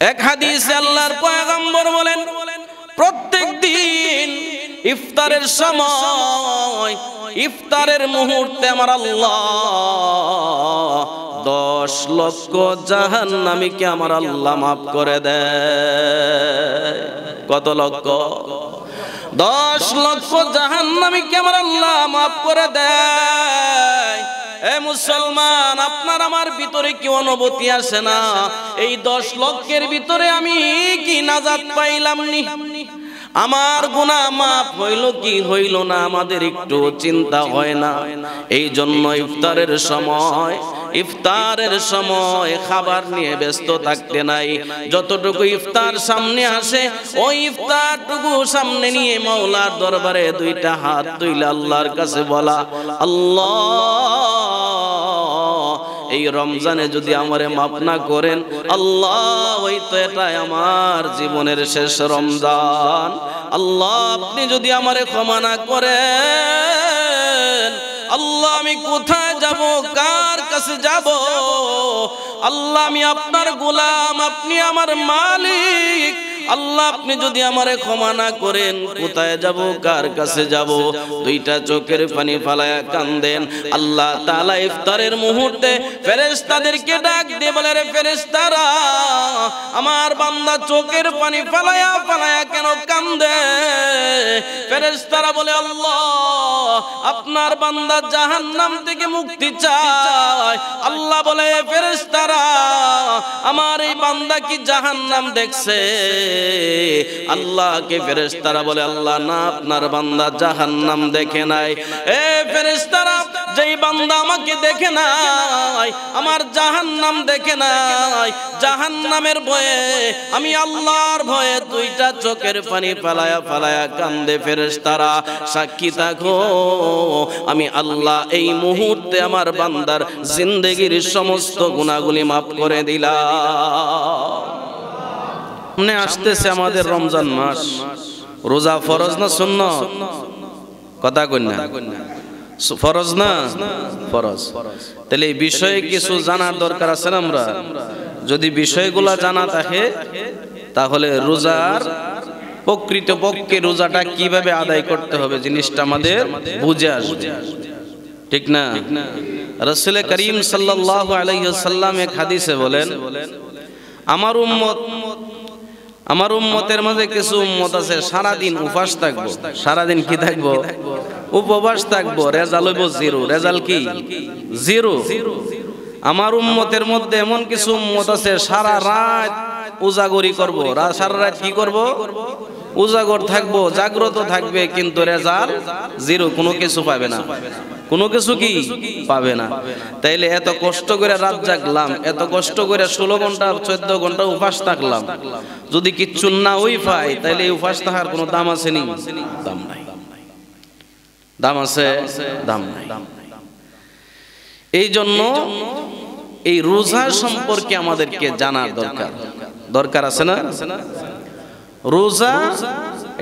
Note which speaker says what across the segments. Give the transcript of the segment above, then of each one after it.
Speaker 1: এক হাদিসে আল্লাহর পয়গম্বর বলেন, প্রত্যেক দিন ইফতারের সময়, ইফতারের মুহূর্তে আমার আল্লাহ 10 লক্ষ জাহান্নামীকে আমার আল্লাহ মাফ করে দেয়। কত লক্ষ? 10 লক্ষ জাহান্নামীকে আমার আল্লাহ মাফ করে দেয়। এ মুসলমান, আপনার আমার ভিতরে কি অনুভূতি আসে না? এই 10 লক্ষের ভিতরে আমি কি নাজাত পাইলাম নি? আমার গুনাহ মাফ হইল কি হইল না, আমাদের একটু চিন্তা হয় না? এই জন্য ইফতারের সময় খাবার নিয়ে ব্যস্ত থাকতে নাই। যতটুকু ইফতার সামনে আসে ওই ইফতারটুকু সামনে নিয়ে মাওলার দরবারে 2টা হাত তুলে আল্লাহর কাছে বলা, আল্লাহ এই রমজানে যদি আমারে মাফ না করেন, আল্লাহ ওই তো এটাই আমার জীবনের শেষ রমজান। আল্লাহ আপনি যদি আমারে ক্ষমা না করেন, আল্লাহ আমি কোথায় যাব, কার কাছে যাব? আল্লাহ আমি আপনার গোলাম, আপনি আমার মালিক। আল্লাহ আপনি যদি আমারে ক্ষমা না করেন, কোথায় যাব, কার কাছে যাব? 2টা চোখের পানি ফালায়া কান্দেন। আল্লাহ তাআলা ইফতারের মুহূর্তে ফেরেশতাদেরকে ডাক দিয়ে বলে, রে ফেরেশতারা, আমার বান্দা চোখের পানি ফালায়া ফালায়া কেন কান্দে? ফেরেশতারা বলে, আল্লাহ আপনার বান্দা জাহান্নাম থেকে মুক্তি চায়। আল্লাহ বলে, ফেরেশতারা, আমার এই বান্দা কি জাহান্নাম দেখছে? আল্লাহকে ফেরেশতারা বলে, আল্লাহ না, আপনার বান্দা জাহান্নাম দেখে নাই। এ ফেরেশতারা, যেই বান্দা আমাকে দেখে নাই, আমার জাহান্নাম দেখে নাই, জাহান্নামের ভয়ে, আমি আল্লাহর ভয়ে 2টা চোখের পানি ফালায়া ফালায়া কান্দে। ফেরেশতারা সাক্ষী থাকো, আমি আল্লাহ এই মুহূর্তে আমার বান্দার জিন্দেগির সমস্ত গুনাহগুলি মাফ করে দিলাম। সামনে আসতেছে আমাদের রমজান মাস। রোজা ফরজ না সুন্নাত? কথা কই না? ফরজ না? ফরজ। তাহলে এই বিষয়ে কিছু জানার দরকার আছে না? আমরা যদি বিষয়গুলো জানা থাকে, তাহলে রোজার প্রকৃতপক্ষে রোজাটা কিভাবে আদায় করতে হবে জিনিসটা আমাদের বুঝে আসবে, ঠিক না? রাসূল করিম সাল্লাল্লাহু আলাইহি ওয়াসাল্লাম এক হাদিসে বলেন, আমার উম্মতের মাঝে কিছু উম্মত আছে সারাদিন উপবাস থাকবো। সারাদিন কি থাকবো? উপবাস থাকবো। রেজাল্ট হইব 0। রেজাল্ট কি? 0। আমার উম্মতের মধ্যে এমন কিছু উম্মত আছে সারা রাত উজাগরি করব। সারা রাত কি করব? উজাগর থাকবো, জাগ্রত থাকবে, কিন্তু রেজাল্ট 0, কোনো কিছু পাবে না, কোনো কিছু কি পাবে না। তাইলে এত কষ্ট করে রাত জাগলাম, এত কষ্ট করে 16 ঘন্টা 14 ঘন্টা উপবাস থাকলাম, যদি কিচ্ছু না ওই পাই, তাইলে এই উপবাস থাকার কোনো দাম আছে নি? দাম নাই। দাম আছে? দাম নাই। এই জন্য এই রোজা সম্পর্কে আমাদেরকে জানার দরকার আছে না? রোজা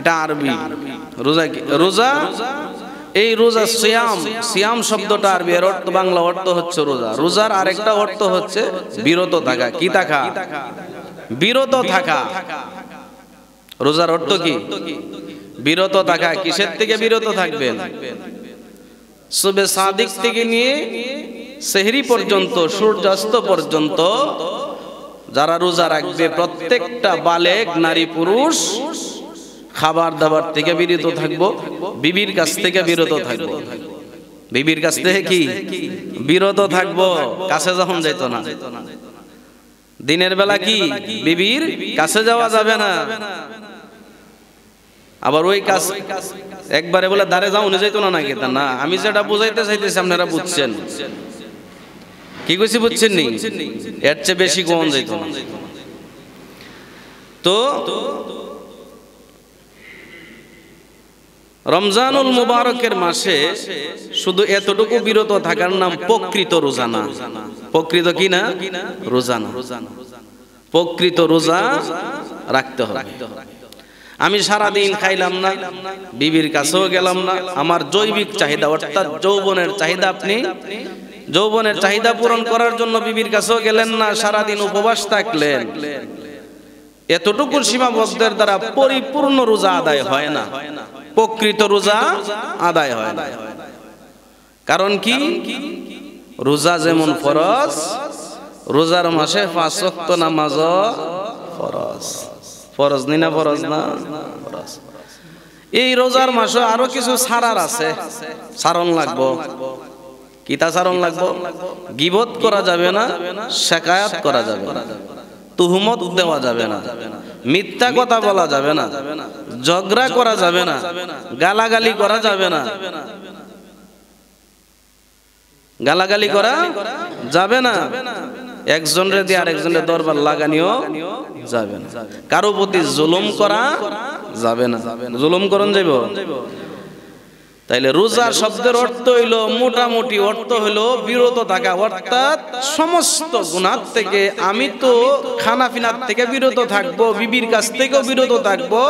Speaker 1: এটা আরবি। রোজা কি? রোজা, এই রোজা সিয়াম শব্দটা আরবি, এর অর্থ বাংলা অর্থ হচ্ছে রোজা। রোজার আরেকটা অর্থ হচ্ছে বিরত থাকা। কি থাকা? বিরত থাকা। রোজার অর্থ কি? বিরত থাকা। কিসের থেকে বিরত থাকবেন? সুবে সাদিক থেকে নিয়ে সেহরি পর্যন্ত, সূর্যাস্ত পর্যন্ত যারা রোজা রাখবে প্রত্যেকটা বালেগ নারী পুরুষ খাবার দাবার থেকে বিরত থাকবো, বিবির কাছ থেকে বিরত থাকবো। বিবির কাছ থেকে কি বিরত থাকবো? কাছে যখন যেত না। দিনের বেলা কি বিবির কাছে যাওয়া যাবে না। আবার ওই কাজ একবারে বলে দাঁড়ে যাও উনি যাইতো না নাকি? তা না, আমি যেটা বুঝাইতে চাইতেছি আপনারা বুঝছেন। কি কইছি বুঝছেন নি? এর চেয়ে বেশি কোন যাইত না। তো রমজানুল মুবারকের মাসে শুধু এতটুকু বিরত থাকার নাম প্রকৃত রোজা না। প্রকৃত কি না? রোজা না। প্রকৃত রোজা রাখতে হবে। আমি সারাদিন খাইলাম না, বিবির কাছেও গেলাম না, আমার জৈবিক চাহিদা অর্থাৎ যৌবনের চাহিদা, আপনি যৌবনের চাহিদা পূরণ করার জন্য বিবির কাছেও গেলেন না, সারাদিন উপবাস থাকলেন, এতটুকু সীমাবদ্ধের দ্বারা পরিপূর্ণ রোজা আদায় হয় না, প্রকৃত রোজা আদায় হয় না। কারণ কি? রোজা যেমন ফরজ, রোজার মাসে 5 ওয়াক্ত নামাজও ফরজ। ফরজ নি না? ফরজ না? ফরজ। এই রোজার মাসে আরো কিছু ছাড়ার আছে, সারণ লাগবো। কিতা সারণ লাগবো? গীবত করা যাবে না, শিকায়াত করা যাবে না, তুহমত দেওয়া যাবে না, মিথ্যা কথা বলা যাবে না, ঝগড়া করা যাবে না, গালাগালি করা যাবে না, গালাগালি করা যাবে না, একজনের দিয়ে আরেকজনের দরবার লাগানিও যাবে না, কারো প্রতি জুলুম করা যাবে না। জুলুম করন যাইব? তাইলে রোজা শব্দের অর্থ হইল, মোটামুটি অর্থ হইল বিরত থাকা, অর্থাৎ সমস্ত গুনাহ থেকে। আমি তো খানা পিনার থেকে বিরত থাকবো, বিবির কাছ থেকেও বিরত থাকবো,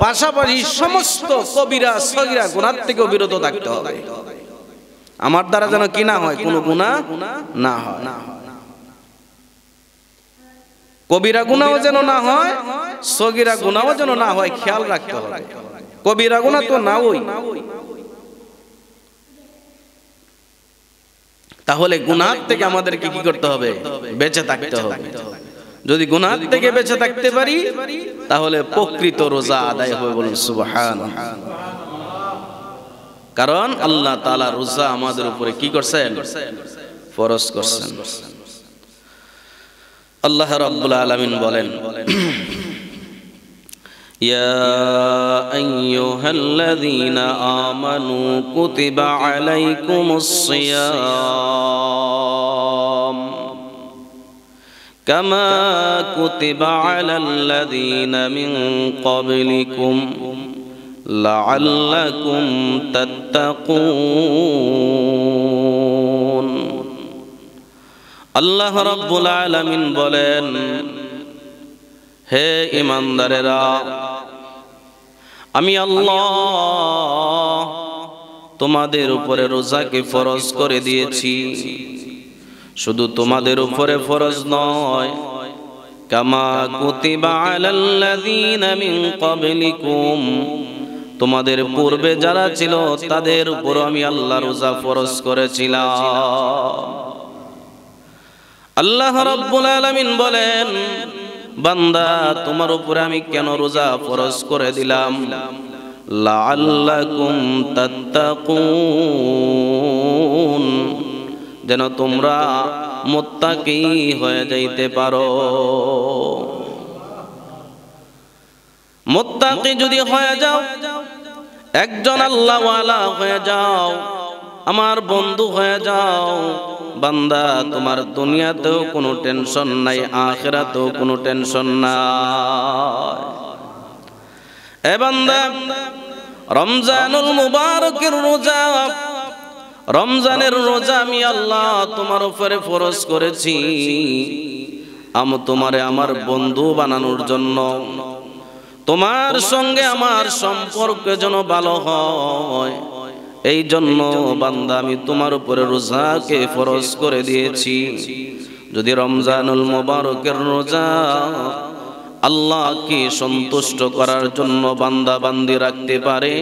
Speaker 1: পাশাপাশি সমস্ত কবিরা সগীরা গুনাহ থেকেও বিরত থাকতে হবে। আমার দ্বারা যেন কি না হয়, কোনো গুনাহ না হয়, কবিরা গুনাহও যেন না হয়, সগীরা গুনাহও যেন না হয়, খেয়াল রাখতে হবে। কবিরা গুনাহ তো না হই, তাহলে গুনাহ থেকে আমাদেরকে কি করতে হবে? বেঁচে থাকতে হবে। যদি গুনাহ থেকে বেঁচে থাকতে পারি তাহলে প্রকৃত রোজা আদায় হবে। বলুন সুবহানাল্লাহ। কারণ আল্লাহ তাআলা রোজা আমাদের উপরে কি করছেন? ফরজ করছেন। আল্লাহ রাব্বুল আলামিন বলেন, ইয়া আইয়ুহাল্লাযীনা আমানু কুতিবা আলাইকুমুস সিয়াম কামা কুতিবা আলাল্লাযীনা মিন ক্বাবলিকুম লাআল্লাকুম তাত্তাকুন। আল্লাহ রাব্বুল আলামিন বলেন, হে ঈমানদারেরা, আমি আল্লাহ তোমাদের উপরে রোজাকে ফরজ করে দিয়েছি। শুধু তোমাদের উপরে ফরজ নয়, কামা কুতিবা আলাল্লাযীনা মিন ক্বাবলিকুম, তোমাদের পূর্বে যারা ছিল তাদের উপর আমি আল্লাহ রোজা ফরজ করেছিলাম। আল্লাহ রাব্বুল আলামিন বলেন, বান্দা তোমার উপরে আমি কেন রোজা ফরজ করে দিলাম? লাআল্লাকুম তাত্তাকুন, যেন তোমরা মুত্তাকি হয়ে যাইতে পারো। মুত্তাকি যদি হয়ে যাও, একজন আল্লাহওয়ালা হয়ে যাও, আমার বন্ধু হয়ে যাও, বান্দা তোমার দুনিয়াতেও কোনো টেনশন নাই, আখিরাতেও কোনো টেনশন নাই। এ বান্দা, রমজানুল মুবারকের রোজা, রমজানের রোজা আমি আল্লাহ তোমার উপরে ফরজ করেছি। আমি তোমারে আমার বন্ধু বানানোর জন্য, তোমার সঙ্গে আমার সম্পর্ক যেন ভালো হয়, এই জন্য বান্দা আমি তোমার উপরে রোজাকে ফরজ করে দিয়েছি। যদি রমজানুল মুবারকের রোজা আল্লাহকে সন্তুষ্ট করার জন্য বান্দা বান্দি রাখতে পারে,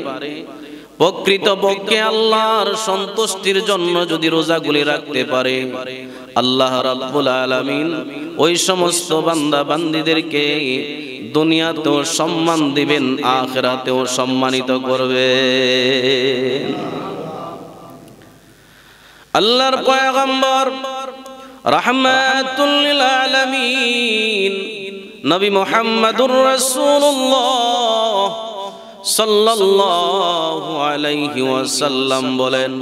Speaker 1: প্রকৃতপক্ষে আল্লাহর সন্তুষ্টির জন্য যদি রোজাগুলি রাখতে পারে, আল্লাহ রাব্বুল আলামিন ওই সমস্ত বান্দা বান্দীদেরকে দুনিয়াতেও সম্মান দিবেন, আখিরাতেও সম্মানিত করবেন। আল্লাহর পয়গম্বর রাহমাতুল লিল আলামিন নবী মুহাম্মদুর রাসূলুল্লাহ সাল্লাল্লাহু আলাইহি ওয়াসাল্লাম বলেন,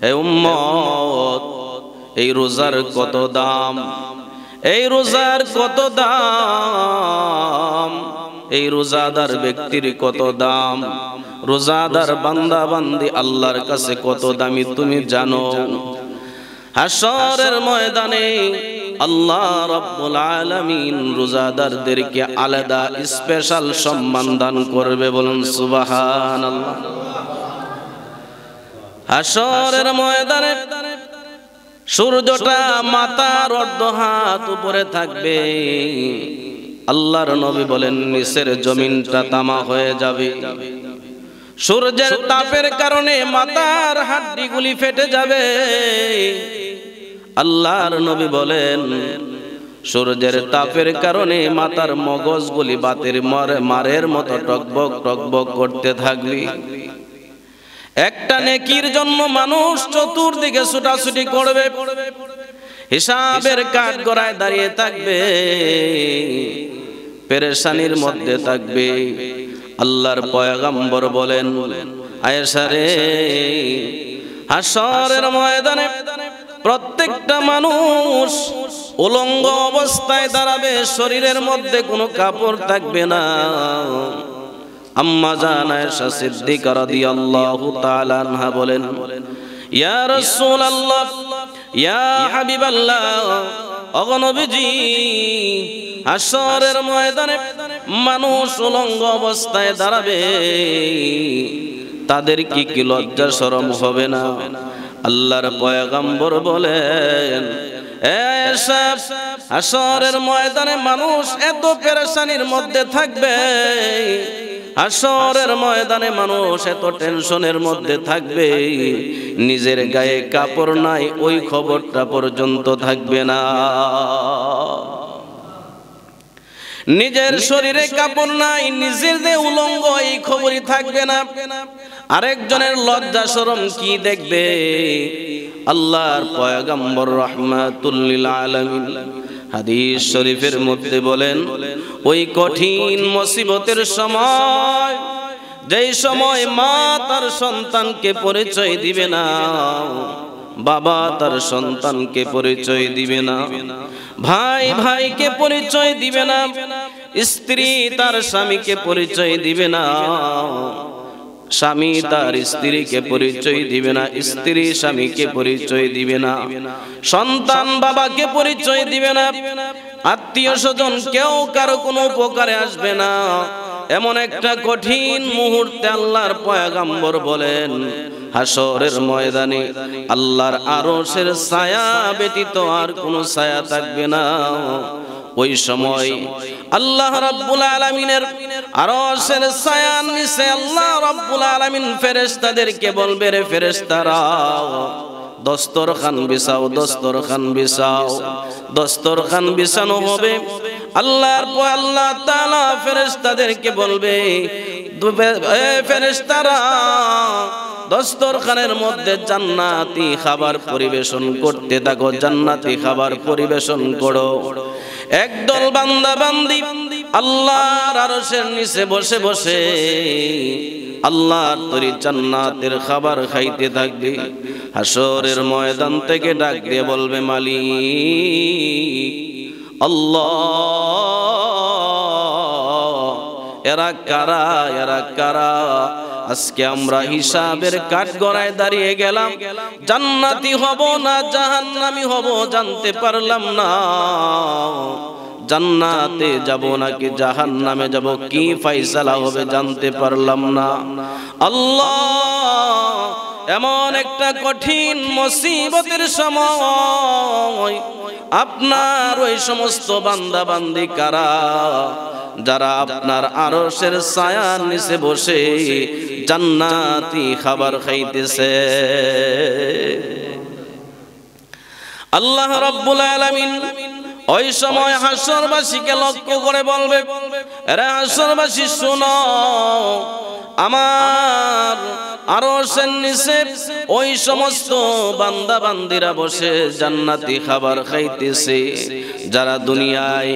Speaker 1: হে উম্মত, এই রোজার কত দাম, এই রোজার কত দাম, এই রোজাদার ব্যক্তির কত দাম, রোজাদার বান্দা বান্দি আল্লাহর কাছে কত দামি তুমি জানো? হাশরের ময়দানে আল্লাহ রাব্বুল আলামিন রোজাদারদেরকে আলাদা স্পেশাল সম্মান দান করবে। বলুন সুবহানাল্লাহ। হাশরের ময়দানে সূর্যটা মাথার অর্ধ হাত উপরে থাকবে, আল্লাহর নবী বলেন নিচের জমিনটা তামা হয়ে যাবে, সূর্যের তাপের কারণে মাথার হাড্ডিগুলি ফেটে যাবে। আল্লাহর নবী বলেন সূর্যের তাপের কারণে মাথার মগজগুলি বাতের মারের মতো টকবক টকবক করতে থাকবে। একটা নেকির জন্য মানুষ চতুর্দিকে ছুটাছুটি করবে, হিসাবের কাঠগড়ায় দাঁড়িয়ে থাকবে, পেরেশানির মধ্যে থাকবে। আল্লাহর পয়গম্বর বলেন আয়েশা রে, হাশরের ময়দানে প্রত্যেকটা মানুষ উলঙ্গ অবস্থায় দাঁড়াবে, শরীরের মধ্যে কোনো কাপড় থাকবে না। আম্মা জান আয়েশা সিদ্দিকা রাদিয়াল্লাহু তাআলা আনহা বলেন ইয়া রাসূলুল্লাহ ইয়া হাবিবাল্লাহ, ওগো নবীজি, হাশরের ময়দানে মানুষ উলঙ্গ অবস্থায় দাঁড়াবে, তাদের কি লজ্জা শরম হবে না? আল্লাহর পয়গম্বর বলেন আয়েশা, হাশরের ময়দানে মানুষ এত পেরেশানির মধ্যে থাকবে, হাশরের ময়দানে মানুষ এত টেনশনের মধ্যে থাকবে, নিজের গায়ে কাপড় নাই ওই খবরটা পর্যন্ত থাকবে না। নিজের শরীরে কাপড় নাই, নিজের যে উলঙ্গ এই খবরই থাকবে না। আরেকজনের লজ্জা শরম কি দেখবে? আল্লাহর পয়গম্বর রাহমাতুল লিল আলামিন হাদিস শরীফের মধ্যে বলেন ওই কঠিন মুসিবতের সময়, যেই সময় মা তার সন্তানকে পরিচয় দিবে না, বাবা তার সন্তানকে পরিচয় দিবে না, ভাই ভাইকে পরিচয় দিবে না, স্ত্রী তার স্বামীকে পরিচয় দিবে না, স্বামী তার স্ত্রীকে পরিচয় দিবে না, স্ত্রী স্বামীকে পরিচয় দিবে না, সন্তান বাবাকে পরিচয় দিবে না, আত্মীয় স্বজন কেউ কারো কোনো উপকারে আসবে না। এমন একটা কঠিন মুহূর্তে আল্লাহর পয়গম্বর বলেন হাশরের ময়দানে আল্লাহর আরশের ছায়া ব্যতীত আর কোনো ছায়া থাকবে না। ওই সময় আল্লাহ রাব্বুল আলামিনের আরশের ছায়ার নিচে আল্লাহ রাব্বুল আলামিন ফেরেশতাদেরকে বলবে, রে ফেরেশতারা, দস্তরখান বিছাও, দস্তরখান বিছাও। দস্তরখান বিছানো হবে। আল্লাহ তাআলা ফেরেশতাদেরকে বলবে, ফেরেশতারা দস্তরখানের মধ্যে জান্নাতি খাবার পরিবেশন করতে থাকো, জান্নাতি খাবার পরিবেশন করো। একদল বান্দা বান্দি আল্লাহর আরশের নিচে বসে বসে আল্লাহর তৈরি জান্নাতের খাবার খাইতে থাকবে। হাশরের ময়দান থেকে ডাক দিয়ে বলবে, মালিক আল্লাহ, এরা কারা, এরা কারা? আজকে আমরা হিসাবের কাঠগড়ায় দাঁড়িয়ে গেলাম, জান্নাতি হব না জাহান্নামী হব জানতে পারলাম না, জান্নাতে যাব নাকি জাহান্নামে যাব কি ফয়সালা হবে জানতে পারলাম না। আল্লাহ, এমন একটা কঠিন মুসিবতের সময় আপনার ওই সমস্ত বান্দা বান্দি কারা যারা আপনার আরশের ছায়ার নিচে বসে জান্নাতি খাবার খাইতেছে? আল্লাহ রাব্বুল আলামিন ওই সময় হাশরবাসীকে লক্ষ্য করে বলবে, এরা হাশরবাসী শোনো, আমার আরশের নিচে ওই সমস্ত বান্দা বান্দিরা বসে জান্নাতি খাবার খাইতেছে যারা দুনিয়ায়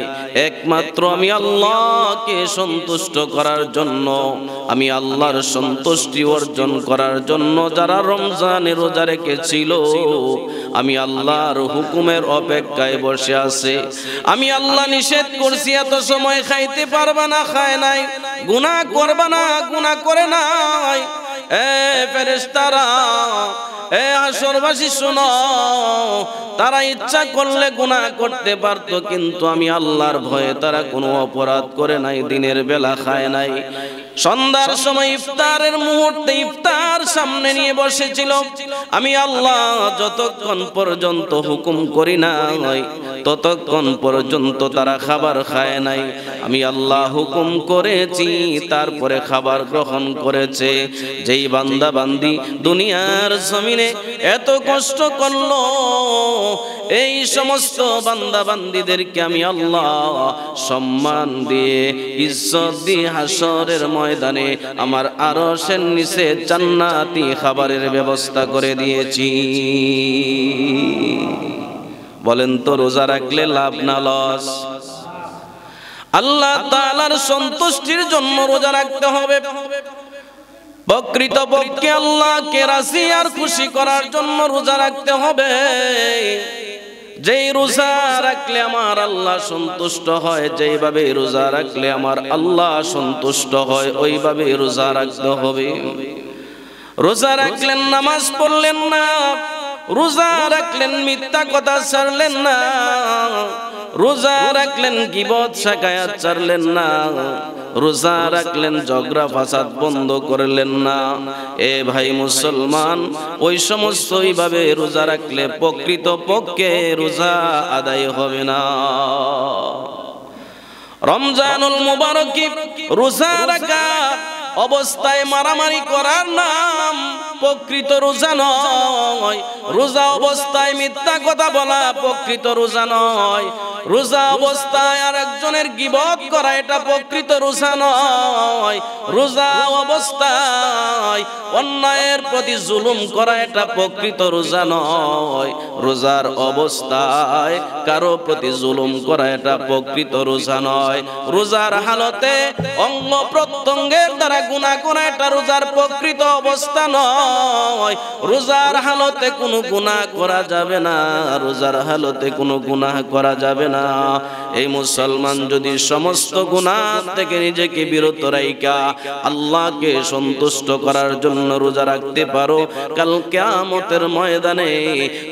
Speaker 1: একমাত্র আমি আল্লাহকে সন্তুষ্ট করার জন্য, আমি আল্লাহর সন্তুষ্টি অর্জন করার জন্য যারা রমজানে রোজা রেখেছিল, আমি আল্লাহর হুকুমের অপেক্ষায় বসে আছে। আমি আল্লাহ নিষেধ করছি এত সময় খাইতে পারবা না, খায় নাই, গুনাহ করবা না, গুনাহ করে নাই। এ ফেরেশতারা, এ হাশরবাসী শোনো, তারা ইচ্ছা করলে গুনাহ করতে পারত, কিন্তু আমি আল্লাহর ভয়ে তারা কোনো অপরাধ করে নাই, দিনের বেলা খায় নাই, সন্ধ্যার সময় ইফতারের মুহূর্তে ইফতার সামনে নিয়ে বসেছিল। আমি আল্লাহ যতক্ষণ পর্যন্ত হুকুম করি না ততক্ষণ পর্যন্ত তারা খাবার খায় নাই। আমি আল্লাহ হুকুম করেছি, তারপরে খাবার গ্রহণ করেছে। যেই বান্দা বান্দি দুনিয়ার জমিনে এত কষ্ট করলো, এই সমস্ত বান্দা বান্দিদেরকে আমি আল্লাহ সম্মান দিয়ে, ইজ্জত দিয়ে হাসরের ময়দানে আমার আরশের নিচে জান্নাতি খাবারের ব্যবস্থা করে দিয়েছি। বলেন তো রোজা রাখলে লাভ না লস? আল্লাহ তাআলার সন্তুষ্টির জন্য রোজা রাখতে হবে। প্রকৃতপক্ষে আল্লাহকে রাজি আর খুশি করার জন্য রোজা রাখতে হবে। যেই রোজা রাখলে আমার আল্লাহ সন্তুষ্ট হয়, যেইভাবে রোজা রাখলে আমার আল্লাহ সন্তুষ্ট হয়, ওইভাবে রোজা রাখতে হবে। রোজা রাখলেন, নামাজ পড়লেন না, রোজা রাখলেন মিথ্যা কথা ছাড়লেন না, রোজা রাখলেন গীবত শাকায়াত ছাড়লেন না, রোজা রাখলেন ঝগড়া ফাসাদ বন্ধ করলেন না। এ ভাই মুসলমান, ওই সমস্ত ওইভাবে রোজা রাখলে প্রকৃত পক্ষে রোজা আদায় হবে না। রমজানুল মুবারক রোজা রাখা অবস্থায় মারামারি করার নাম প্রকৃত রোজা নয়। রোজা অবস্থায় মিথ্যা কথা বলা প্রকৃত রোজা নয়। রোজা অবস্থায় আর একজনের গীবত করা এটা প্রকৃত রোজা নয়। রোজা অবস্থায় অন্যায়ের প্রতি জুলুম করা এটা প্রকৃত রোজা নয়। রোজার অবস্থায় কারো প্রতি জুলুম করা এটা প্রকৃত রোজা নয়। রোজার হালতে অঙ্গ প্রত্যঙ্গের দ্বারা গুনাহ করা এটা রোজার প্রকৃত অবস্থা নয়। রোজার হালতে কোনো গুনাহ করা যাবে না, রোজার হালতে কোনো গুনাহ করা যাবে না। এই মুসলমান যদি সমস্ত গুনাহ থেকে নিজেকে বিরত রাইখা আল্লাহকে সন্তুষ্ট করার জন্য রোজা রাখতে পারো, কাল কিয়ামতের ময়দানে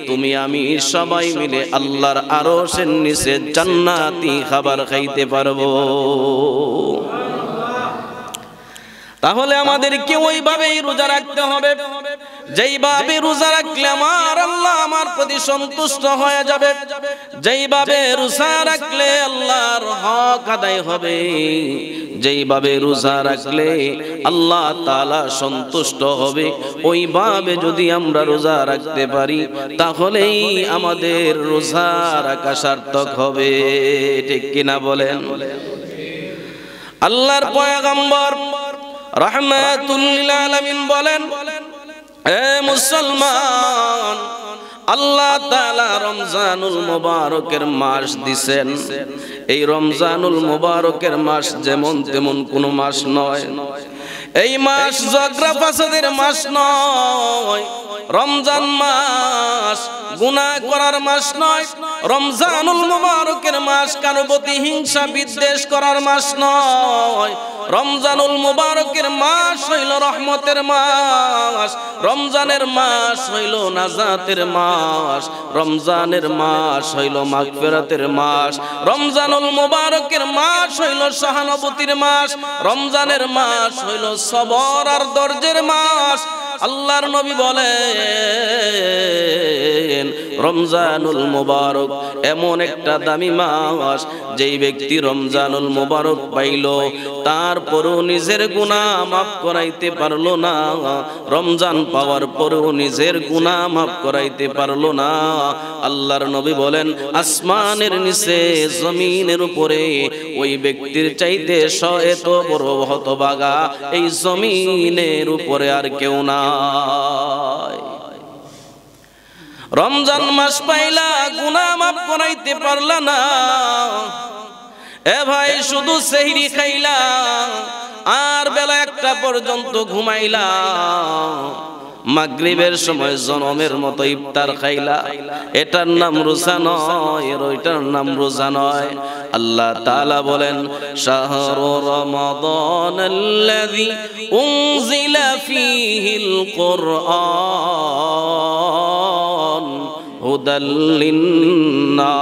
Speaker 1: তুমি আমি সবাই মিলে আল্লাহর আরশের নিচে জান্নাতি খাবার খাইতে পারবো। তাহলে আমাদেরকে ওইভাবেই রোজা রাখতে হবে, যেইভাবে রোজা রাখলে আমার আল্লাহ আমার প্রতি সন্তুষ্ট হয়ে যাবে, যেইভাবে রোজা রাখলে আল্লাহর হক আদায় হবে, যেইভাবে রোজা রাখলে আল্লাহ তাআলা সন্তুষ্ট হবে, ওইভাবে যদি আমরা রোজা রাখতে পারি তাহলেই আমাদের রোজা রাখা সার্থক হবে। ঠিক কিনা বলেন? আল্লাহর পয়গম্বর রাহমাতুল লিল আলামিন বলেন, এ মুসলমান, আল্লাহ তাআলা রমজানুল মুবারকের মাস দিবেন। এই রমজানুল মুবারকের মাস যেমন তেমন কোন মাস নয়। এই মাস ঝগড়া ফাসাদের মাস নয়। রমজান মাস গুনাহ করার মাস নয়। রমজানুল মুবারকের মাস কারো প্রতি হিংসা বিদ্বেষ করার মাস নয়। রমজানুল মুবারকের মাস হইল রহমতের মাস। রমজানের মাস হইল নাজাতের মাস। রমজানের মাস হইল মাগফিরাতের মাস। রমজানুল মুবারকের মাস হইল সহানুভূতির মাস। রমজানের মাস হইল সবর আর ধৈর্যের মাস। আল্লাহর নবী বলেন, রমজানুল মুবারক এমন একটা দামি মাস, যেই ব্যক্তি রমজানুল মুবারক পাইল তারপরও নিজের গুনাহ মাফ করাইতে পারলো না। রমজান পাওয়ার পরেও নিজের গুনাহ মাফ করাইতে পারলো না। আল্লাহর নবী বলেন, আসমানের নিচে জমিনের উপরে ওই ব্যক্তির চাইতে 100 বড় হতভাগা এই জমিনের উপরে আর কেউ নাই। রমজান মাস পাইলা গুনাহ মাফ করাইতে পারলা না। এ ভাই, শুধু সেহরি খাইলা আর বেলা 1টা পর্যন্ত ঘুমাইলা, মাগরিবের সময় জনমের মতো ইফতার খাইলা, এটার নাম রোজা নয়, ওইটার নাম রোজা নয়। আল্লাহ তাআলা বলেন, শাহরু রমাদানাল্লাযী উনজিলা ফীহিল কুরআন হুদাল লিন্নাস।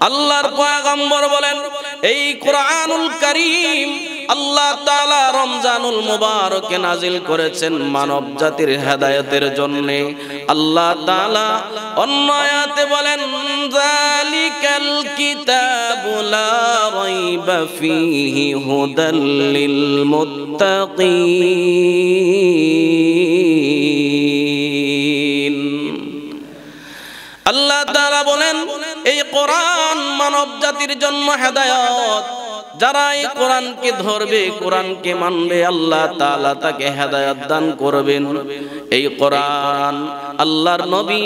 Speaker 1: আল্লাহর পয়গম্বর বলেন, এই কোরআনুল কারীম আল্লাহ তাআলা রমজানুল মুবারকে নাজিল করেছেন মানব জাতির হেদায়েতের জন্য। আল্লাহ তাআলা অন্য আয়াতে বলেন যালিকাল কিতাবু লা রাইবা ফীহি হুদাল লিল মুত্তাকিন। আল্লাহ তাআলা বলেন এই কোরআন মানব জাতির জন্য হেদায়েত। যারা এই কোরআনকে ধরবে, কোরআনকে মানবে, আল্লাহ তাআলা তাকে হেদায়েত দান করবেন। এই কোরআন আল্লাহর নবী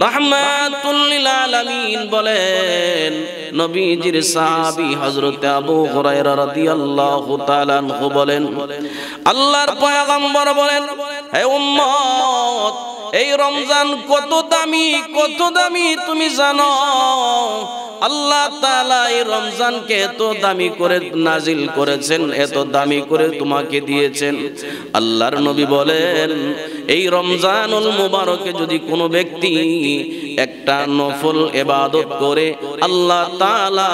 Speaker 1: রাহমাতুল লিল আলামিন বলেন, নবীজির সাহাবী হযরত আবু হুরায়রা রাদিয়াল্লাহু তাআলা আনহু বলেন, আল্লাহর পয়গম্বর বলেন, হে উম্মত, এই রমজান কত দামি, কত দামি তুমি জানো? আল্লাহ তাআলা এই রমজানকে এত দামি করে নাজিল করেছেন, এত দামি করে তোমাকে দিয়েছেন। আল্লাহর নবী বলেন, এই রমজানুল মুবারকে যদি কোনো ব্যক্তি একটা নফল ইবাদত করে, আল্লাহ তাআলা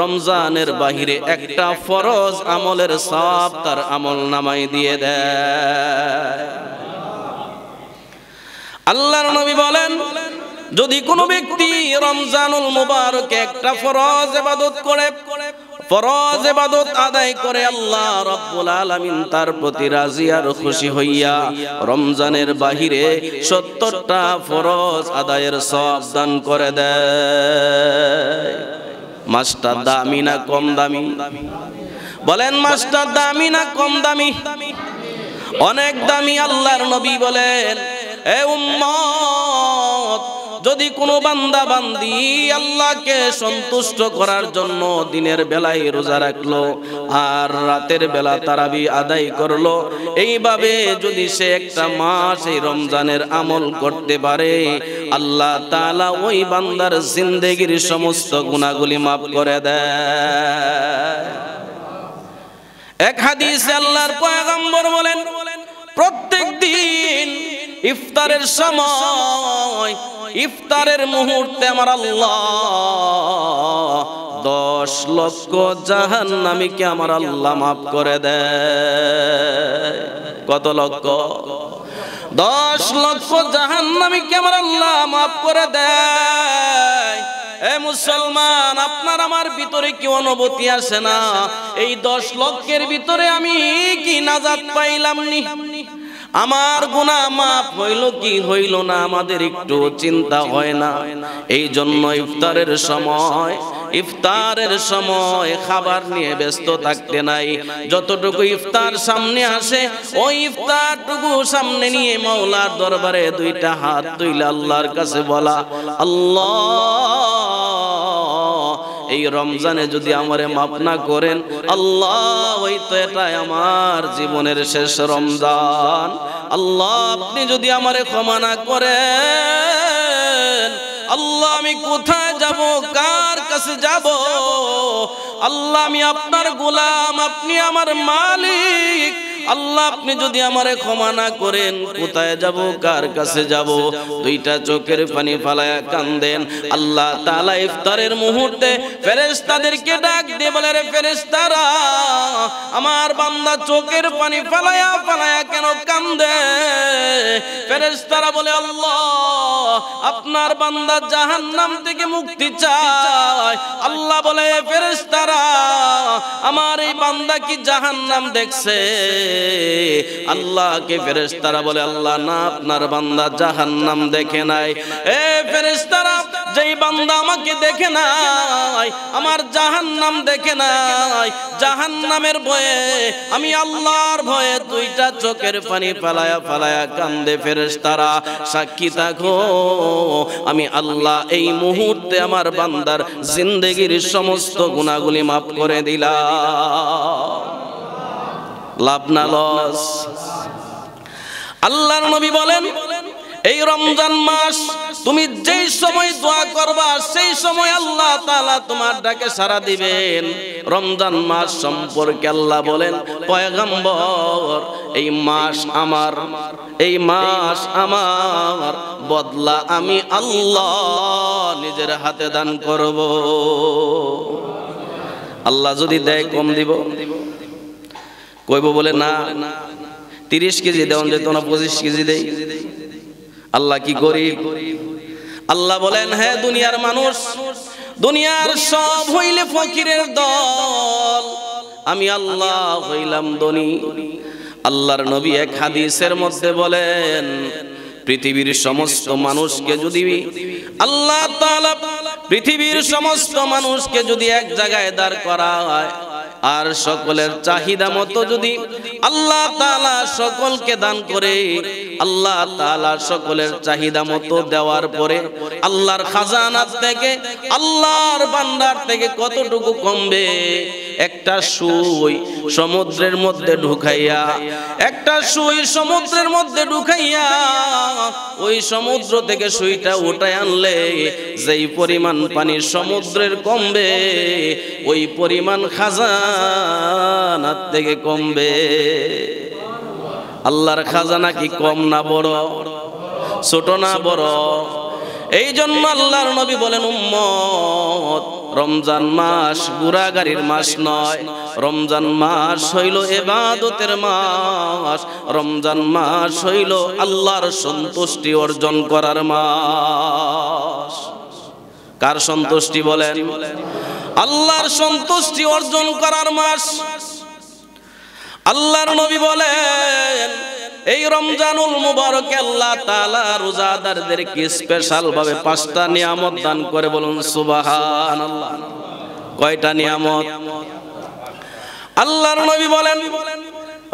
Speaker 1: রমজানের বাহিরে একটা ফরজ আমলের সওয়াব তার আমলনামায় দিয়ে দেয়। আল্লাহর নবী বলেন, যদি কোনো ব্যক্তি রমজানুল মুবারকে একটা ফরজ ইবাদত করে, ফরজ ইবাদত আদায় করে, আল্লাহ রাব্বুল আলামিন তার প্রতি রাজি আর খুশি হইয়া রমজানের বাহিরে 70টা ফরজ আদায়ের সওয়াব দান করে দেয়। মাসটা দামি না কম দামি? বলেন, মাসটা দামি না কম দামি? অনেক দামি। আল্লাহর নবী বলেন, এ উম্মত, যদি কোনো বান্দা বান্দি আল্লাহকে সন্তুষ্ট করার জন্য দিনের বেলায় রোজা রাখলো আর রাতের বেলা তারাবি আদায় করলো, এইভাবে যদি সে একটা মাস এই রমজানের আমল করতে পারে, আল্লাহ তাআলা ওই বান্দার জিন্দেগির সমস্ত গুনাহগুলি মাফ করে দেয়। এক হাদিসে আল্লাহর পয়গম্বর বলেন, প্রত্যেক দিন ইফতারের সময়, ইফতারের মুহূর্তে আমার আল্লাহ 10 লক্ষ জাহান্নামীকে আমার আল্লাহ মাফ করে দেয়। কত লক্ষ? 10 লক্ষ জাহান্নামীকে আমার আল্লাহ মাফ করে দেয়। এ মুসলমান, আপনার আমার ভিতরে কি অনুভূতি আসে না, এই 10 লক্ষের ভিতরে আমি কি নাজাত পাইলাম নি? আমার গুনাহ মাফ হইল কি হইল না, আমাদের একটু চিন্তা হয় না? এই জন্য ইফতারের সময় খাবার নিয়ে ব্যস্ত থাকতে নাই। যতটুকু ইফতার সামনে আসে ওই ইফতারটুকু সামনে নিয়ে মাওলার দরবারে 2টা হাত তুলে আল্লাহর কাছে বলা, আল্লাহ, এই রমজানে যদি আমারে মাফ না করেন, আল্লাহ, ওই তো এটাই আমার জীবনের শেষ রমজান। আল্লাহ, আপনি যদি আমারে ক্ষমা না করেন, আল্লাহ, আমি কোথায় যাব, কার কাছে যাব? আল্লাহ, আমি আপনার গোলাম, আপনি আমার মালিক। আল্লাহ, আপনি যদি আমারে ক্ষমা না করেন, কোথায় যাব, কার কাছে যাব? 2টা চোখের পানি ফালায়া কান্দেন। আল্লাহ তাআলা ইফতারের মুহূর্তে ফেরেশতাদেরকে ডাক দিয়ে বলে, রে ফেরেশতারা, আমার বান্দা চোখের পানি ফালায়া ফালায়া কেন কান্দে? ফেরেশতারা বলে, আল্লাহ, আপনার বান্দা জাহান্নাম থেকে মুক্তি চায়। আল্লাহ বলে, ফেরেশতারা, আমার এই বান্দা কি জাহান্নাম দেখছে? আল্লাহকে ফেরেশতারা বলে, আল্লাহ, না, আপনার বান্দা জাহান্নাম দেখে নাই। এ ফেরেশতারা, যেই বান্দা আমাকে দেখে নাই, আমার জাহান্নাম দেখে নাই, জাহান্নামের ভয়ে, আমি আল্লাহর ভয়ে 2টা চোখের পানি ফালায়া ফালায়া কান্দে। ফেরেশতারা, সাক্ষী থাকো, আমি আল্লাহ এই মুহূর্তে আমার বান্দার জিন্দেগির সমস্ত গুনাহগুলি মাফ করে দিলাম। লাভ না লস? আল্লাহর নবী বলেন, এই রমজান মাস তুমি যেই সময় দোয়া করবা, সেই সময় আল্লাহ তাআলা তোমার ডাকে সাড়া দিবেন। রমজান মাস সম্পর্কে আল্লাহ বলেন, পয়গম্বর, এই মাস আমার, এই মাস আমার, বদলা আমি আল্লাহ নিজের হাতে দান করব। আল্লাহ যদি দেয় কম দিব, কইব বলে না 30 কেজি দেওয়া যেত না 25 কেজি দেই। আল্লাহ কি গরিব? আল্লাহ বলেন হ্যাঁ দুনিয়ার মানুষ, দুনিয়ার সব হইলে ফকিরের দল, আমি আল্লাহ হইলাম ধনী। আল্লাহর নবী এক হাদিসের মধ্যে বলেন পৃথিবীর সমস্ত মানুষকে যদি আল্লাহ তাআলা পৃথিবীর সমস্ত মানুষকে যদি এক জায়গায় দাঁড় করায় আর সকলের চাহিদা মতো যদি আল্লাহ তাআলা সকলকে দান করে, আল্লাহ তাআলা সকলের চাহিদা মতো দেওয়ার পরে আল্লাহর খাজানা থেকে আল্লাহর ভান্ডার থেকে কতটুকু কমবে? একটা সুই সমুদ্রের মধ্যে ঢুকাইয়া, একটা সুই সমুদ্রের মধ্যে ঢুকাইয়া ওই সমুদ্র থেকে সুইটা উঠায় আনলে যেই পরিমাণ পানি সমুদ্রের কমবে ওই পরিমাণ খাজানার থেকে কমবে। আল্লাহর খাজানা কি কম না বড়? ছোট না বড়? এই জন্য আল্লাহর নবী বলেন উম্মত রমজান মাস গুনাহগারির মাস নয়, রমজান মাস হইল ইবাদতের মাস, রমজান মাস হইল আল্লাহর সন্তুষ্টি অর্জন করার মাস। কার সন্তুষ্টি বলেন? আল্লাহর সন্তুষ্টি অর্জন করার মাস। আল্লাহর নবী বলেন এই রমজানুল মুবারকে আল্লাহ তাআলা রোজাদারদেরকে স্পেশাল ভাবে 5টা নিয়ামত দান করে। বলুন সুবহানাল্লাহ। কয়টা নিয়ামত? আল্লাহর নবী বলেন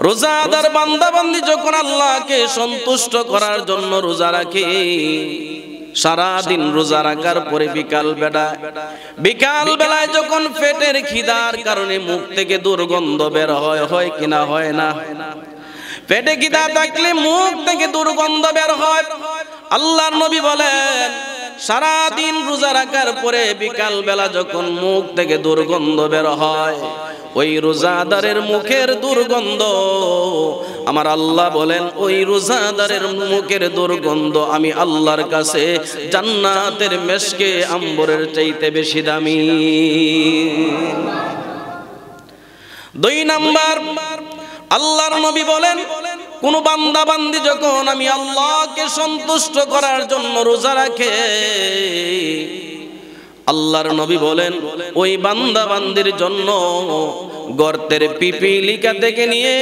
Speaker 1: রোজাদার বান্দা বান্দি যখন আল্লাহকে সন্তুষ্ট করার জন্য রোজা রাখে, সারা দিন রোজা রাখার পরে বিকাল বেলায় যখন পেটের খিদার কারণে মুখ থেকে দুর্গন্ধ বের হয় কিনা হয় না? পেটে খিদা থাকলে মুখ থেকে দুর্গন্ধ বের হয়। আল্লাহর নবী বলেন সারা দিন রোজা রাখার পরে বিকাল বেলা যখন মুখ থেকে দুর্গন্ধ বের হয়, ওই রোজাদারের মুখের দুর্গন্ধ আমার আল্লাহ বলেন ওই রোজাদারের মুখের দুর্গন্ধ আমি আল্লাহর কাছে জান্নাতের মেশকে আম্বরের চাইতে বেশি দামি। 2 নাম্বার আল্লাহর নবী বলেন কোন বান্দা বান্দি যখন আমি আল্লাহকে সন্তুষ্ট করার জন্য রোজা রাখে, আল্লাহর নবী বলেন ওই বান্দা বান্দির জন্য গর্তের পিপিলিকা থেকে নিয়ে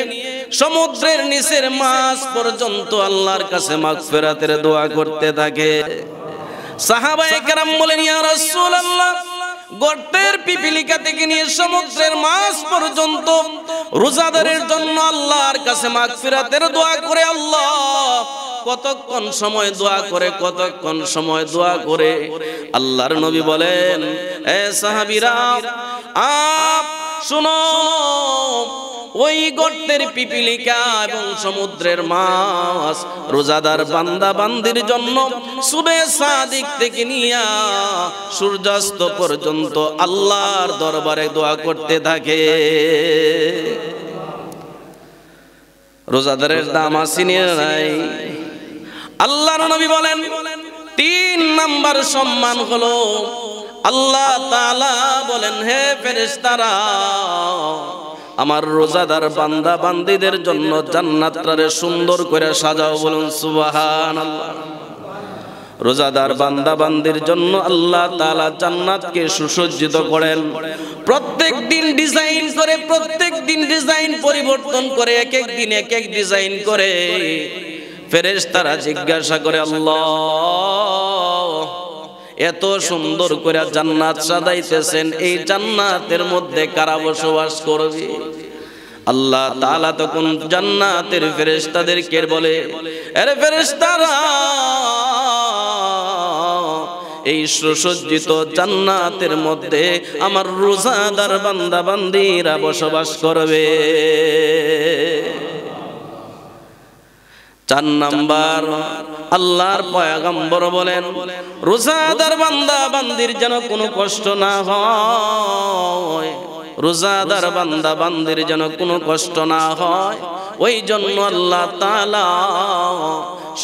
Speaker 1: সমুদ্রের নিচের মাছ পর্যন্ত আল্লাহর কাছে মাগফিরাতের দোয়া করতে থাকে। সাহাবায়ে কেরাম বলেন ইয়া রাসূলুল্লাহ গর্তের পিপিলিকা থেকে নিয়ে সমুদ্রের মাছ পর্যন্ত রোজাদারের জন্য আল্লাহর কাছে মাগফিরাতের দোয়া করে আল্লাহ কতক্ষণ সময় দোয়া করে, কতক্ষণ সময় দোয়া করে? আল্লাহর নবী বলেন এ সাহাবীরা শুনো, ওই গর্তের পিপিলিকা এবং সমুদ্রের মাছ রোজাদার বান্দা বান্দির জন্য সুবে সাদিক থেকে নিয়া সূর্যাস্ত পর্যন্ত আল্লাহর দরবারে দোয়া করতে থাকে। রোজাদারের দাম আছে না নাই? আল্লাহর নবী বলেন 3 নাম্বার সম্মান হলো আল্লাহ তাআলা বলেন হে ফেরেশতারা আমার রোজাদার বান্দা বান্দীদের জন্য জান্নাতটারে সুন্দর করে সাজাও। বলুন সুবহানাল্লাহ। রোজাদার বান্দা বান্দির জন্য আল্লাহ তাআলা জান্নাতকে সুসজ্জিত করেন। প্রত্যেক দিন ডিজাইন করে, প্রত্যেক দিন ডিজাইন পরিবর্তন করে, এক এক দিন এক এক ডিজাইন করে। ফেরেশতারা জিজ্ঞাসা করে আল্লাহ এত সুন্দর করে জান্নাত সাজাইতেছেন, এই জান্নাতের মধ্যে কারা বসবাস করবে? আল্লাহ তাআলা তখন জান্নাতের ফেরেশতাদেরকে বলে আরে ফেরেশতারা এই সুসজ্জিত জান্নাতের মধ্যে আমার রোজাদার বান্দা বান্দীরা বসবাস করবে। 4 নাম্বার আল্লাহর পয়গম্বর বলেন রোজাদার বান্দা বান্দির যেন কোনো কষ্ট না হয়, রোজাদার বান্দা বান্দির যেন কোনো কষ্ট না হয়। ওই জন্য আল্লাহ তাআলা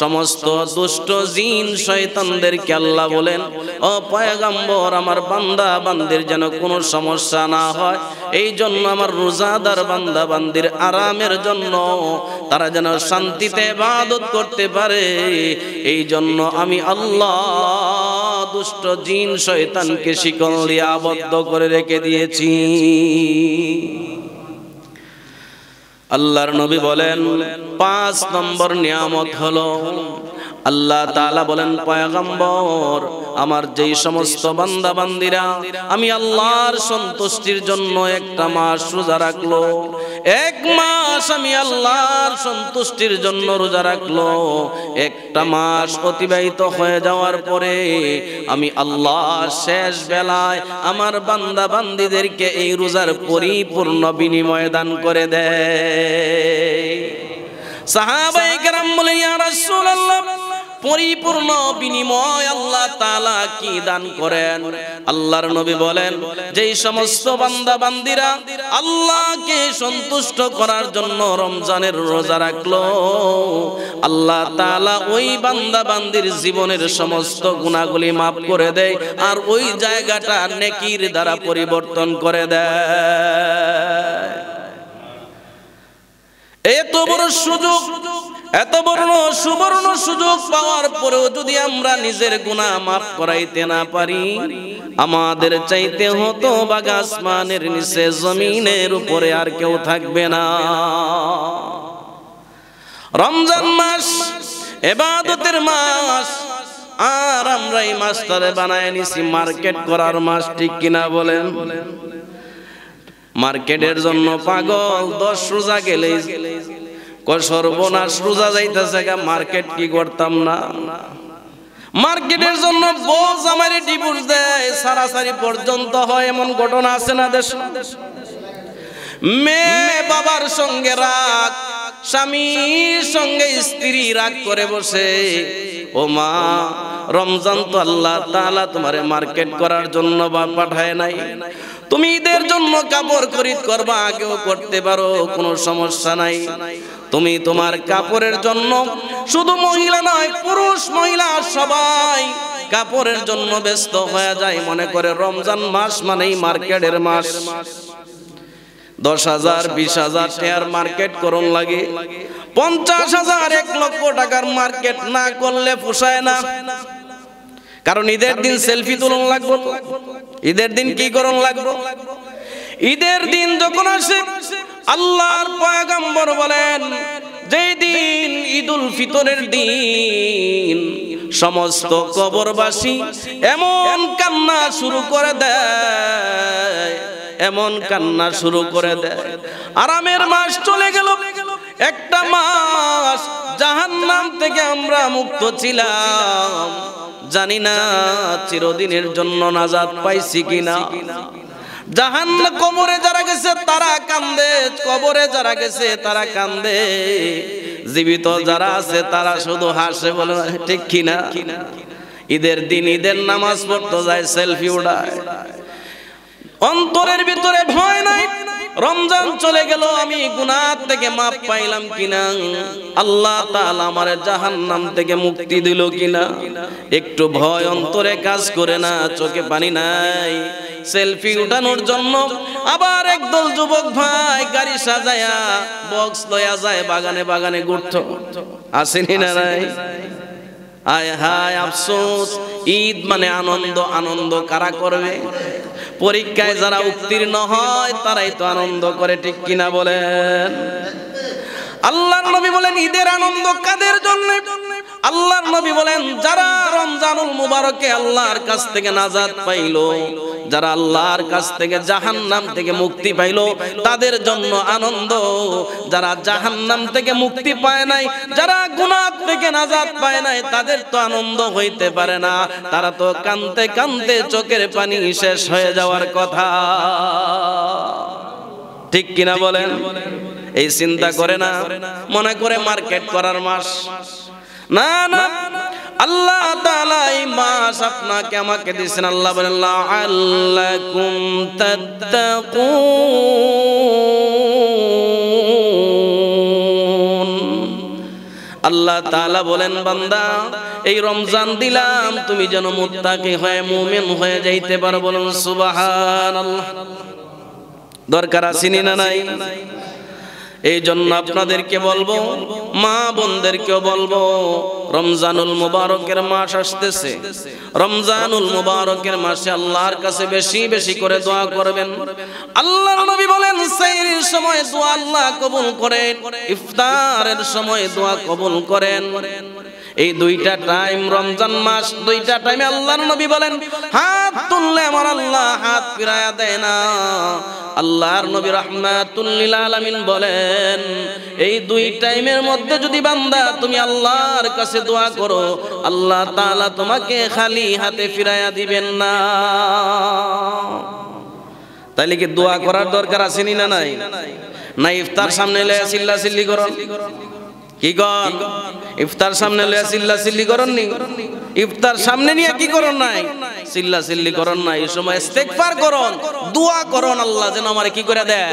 Speaker 1: সমস্ত দুষ্ট জিন শয়তানদেরকে আল্লাহ বলেন, ও পয়গম্বর আমার বান্দা বান্দির যেন কোনো সমস্যা না হয়, এই জন্য আমার রোজাদার বান্দা বান্দির আরামের জন্য তারা যেন শান্তিতে ইবাদত করতে পারে, এই জন্য আমি আল্লাহ দুষ্ট জিন শয়তানকে শিকল দিয়ে আবদ্ধ করে রেখে দিয়েছি। আল্লাহর নবী বলেন 5 নম্বর নিয়ামত হলো আল্লাহ তাআলা বলেন, পয়গম্বর আমার যেই সমস্ত বান্দা বান্দিরা আমি আল্লাহর সন্তুষ্টির জন্য একটা মাস রোজা রাখলো, 1 মাস আমি আল্লাহর সন্তুষ্টির জন্য রোজা রাখলো, একটা মাস অতিবাহিত হয়ে যাওয়ার পরে আমি আল্লাহ শেষ বেলায় আমার বান্দা বান্দিদেরকে এই রোজার পরিপূর্ণ বিনিময় দান করে দেয়। সাহাবায়ে কেরাম বলেন, ইয়া রাসূলুল্লাহ পরিপূর্ণ বিনিময় আল্লাহ তাআলা কি দান করেন? আল্লাহর নবী বলেন, যেই সমস্ত বান্দা বান্দিরা আল্লাহকে সন্তুষ্ট করার জন্য রমজানের রোজা রাখলো, আল্লাহ তাআলা ওই বান্দা বান্দির জীবনের সমস্ত গুনাহগুলি মাফ করে দেয় আর ওই জায়গাটা নেকির দ্বারা পরিবর্তন করে দেয়। এত বড় সুযোগ, এত বড় সুবর্ণ সুযোগ পাওয়ার পরেও যদি আমরা নিজের গুনাহ মাফ করাইতে না পারি, আমাদের চাইতে হতো বাগ আসমানের নিচে জমিনের উপরে আর কেউ থাকবে না। রমজান মাস ইবাদতের মাস, আর আমরা এই মাসটারে বানায় নিছি মার্কেট করার মাস, ঠিক কিনা বলেন? মার্কেটের জন্য পাগল, 10 রোজা গেলেই সর্বনাশ, রোজা যাইতেছে গা, মার্কেট কি করতাম না। মার্কেটের জন্য বউ জামাইরে ডিভোর্স দেয়, সারাসারি পর্যন্ত হয়, এমন ঘটনা আছে না দেশ? মেয়ে বাবার সঙ্গে রাগ, স্বামীর সঙ্গে স্ত্রী রাগ করে বসে, ও মা রমজান তো আল্লাহ তাআলা তোমারে মার্কেট করার জন্য পাঠায় নাই, তুমি ঈদের জন্য কাপড় খরিদ করবা, আগেও করতে পারো, কোনো সমস্যা নাই। তুমি তোমার কাপড়ের জন্য, শুধু মহিলা নয় পুরুষ মহিলা সবাই কাপড়ের জন্য ব্যস্ত হয়ে যায়, মনে করে রমজান মাস মানেই মার্কেটের মাস। 10,000 20,000 টাকার মার্কেট করন লাগে, 50,000 1 লক্ষ টাকার মার্কেট না করলে পোষায় না। কারণ ঈদের দিন সেলফি তুলন লাগবে, ঈদের দিন কি করন লাগবে? ঈদের দিন যখন আসে আল্লাহর পয়গম্বর বলেন, যেই দিন ঈদুল ফিতরের দিন সমস্ত কবরবাসী এমন কান্না শুরু করে দেয়, এমন কান্না শুরু করে দেয়। আরামের মাস চলে গেল, একটা মাস জাহান্নাম থেকে আমরা মুক্ত ছিলাম, জানি না চিরদিনের জন্য নাজাত পাইছি কিনা। জাহান্নাম, কবরে যারা গেছে তারা কান্দে, কবরে যারা গেছে তারা কান্দে, জীবিত যারা আছে তারা শুধু হাসে, বলে ঠিক কিনা? ঈদের দিন ঈদের নামাজ পড়তে যায়, সেলফি উঠায়, অন্তরের ভিতরে ভয় নাই, রমজান চলে গেল আমি গুনাহ থেকে মাফ পাইলাম কিনা, আল্লাহ তাআলা আমারে জাহান্নাম থেকে মুক্তি দিল কিনা, একটু ভয় অন্তরে কাজ করে না, চোখে পানি নাই। সেলফি উঠানোর জন্য আবার একদল যুবক ভাই গাড়ি সাজায়া বক্স লয়া যায়, বাগানে বাগানে ঘুরতো, আসেনি না নাই? আয় হায় আফসোস, ঈদ মানে আনন্দ, আনন্দ কারা করবে? পরীক্ষায় যারা উত্তীর্ণ হয় তারাই তো আনন্দ করে, ঠিক কিনা বলেন? আল্লাহর নবী বলেন, ঈদের আনন্দ কাদের জন্য? আল্লাহর নবী বলেন, যারা রমজানুল মুবারকে আল্লাহর কাছ থেকে নাজাত পাইলো, যারা আল্লাহর কাছ থেকে জাহান্নাম থেকে মুক্তি পাইলো, তাদের জন্য আনন্দ। যারা জাহান্নাম থেকে মুক্তি পায় নাই, যারা গুনাহ থেকে নাজাত পায় নাই, তাদের তো আনন্দ হইতে পারে না, তারা তো কাঁদতে কাঁদতে চোখের পানি শেষ হয়ে যাওয়ার কথা, ঠিক কিনা বলেন? এই চিন্তা করে না, মনে করে মার্কেট করার মাস। না না, আল্লাহ তাআলা এই মাস আপনাকে আমাকে দিয়েছেন, আল্লাহ বলেন লাআল্লাকুম তাত্তাকুন, আল্লাহ তাআলা বলেন, বান্দা এই রমজান দিলাম তুমি যেন মুত্তাকি হয়ে মুমিন হয়ে যাইতে পারো। বলুন সুবহানাল্লাহ। দরকার আছে না নাই? এই জন্য আপনাদেরকে বলবো, মা বোনদেরকেও বলবো, রমজানুল মুবারকের মাস আসতেছে। রমজানুল মুবারকের মাসে আল্লাহর কাছে বেশি বেশি করে দোয়া করবেন। আল্লাহর নবী বলেন, সেহরির সময় দোয়া আল্লাহ কবুল করেন, ইফতারের সময় দোয়া কবুল করেন। এই দুইটা টাইম রমজান মাস, দুইটা টাইমে আল্লাহর নবী বলেন, হাত তুললে আমার আল্লাহ হাত ফিরায়া দেয় না। আল্লাহর নবী রাহমাতুল লিল আলামিন বলেন, এই দুই টাইমের মধ্যে যদি বান্দা তুমি আল্লাহর কাছে দোয়া করো, আল্লাহ তাআলা তোমাকে খালি হাতে ফিরায়া দিবেন না। তাইলে কি দোয়া করার দরকার আছে না নাই? না ইফতার সামনে এলে চিল্লা চিল্লি করুন? কি কর? ইফতার সামনে লইয়া চিল্লা চিল্লি করন নি? ইফতার সামনে নিয়ে কি করন নাই? চিল্লা চিল্লি করন নাই। এই সময় ইস্তেগফার করুন, দোয়া করুন, আল্লাহ যেন আমারে কি করে দেয়,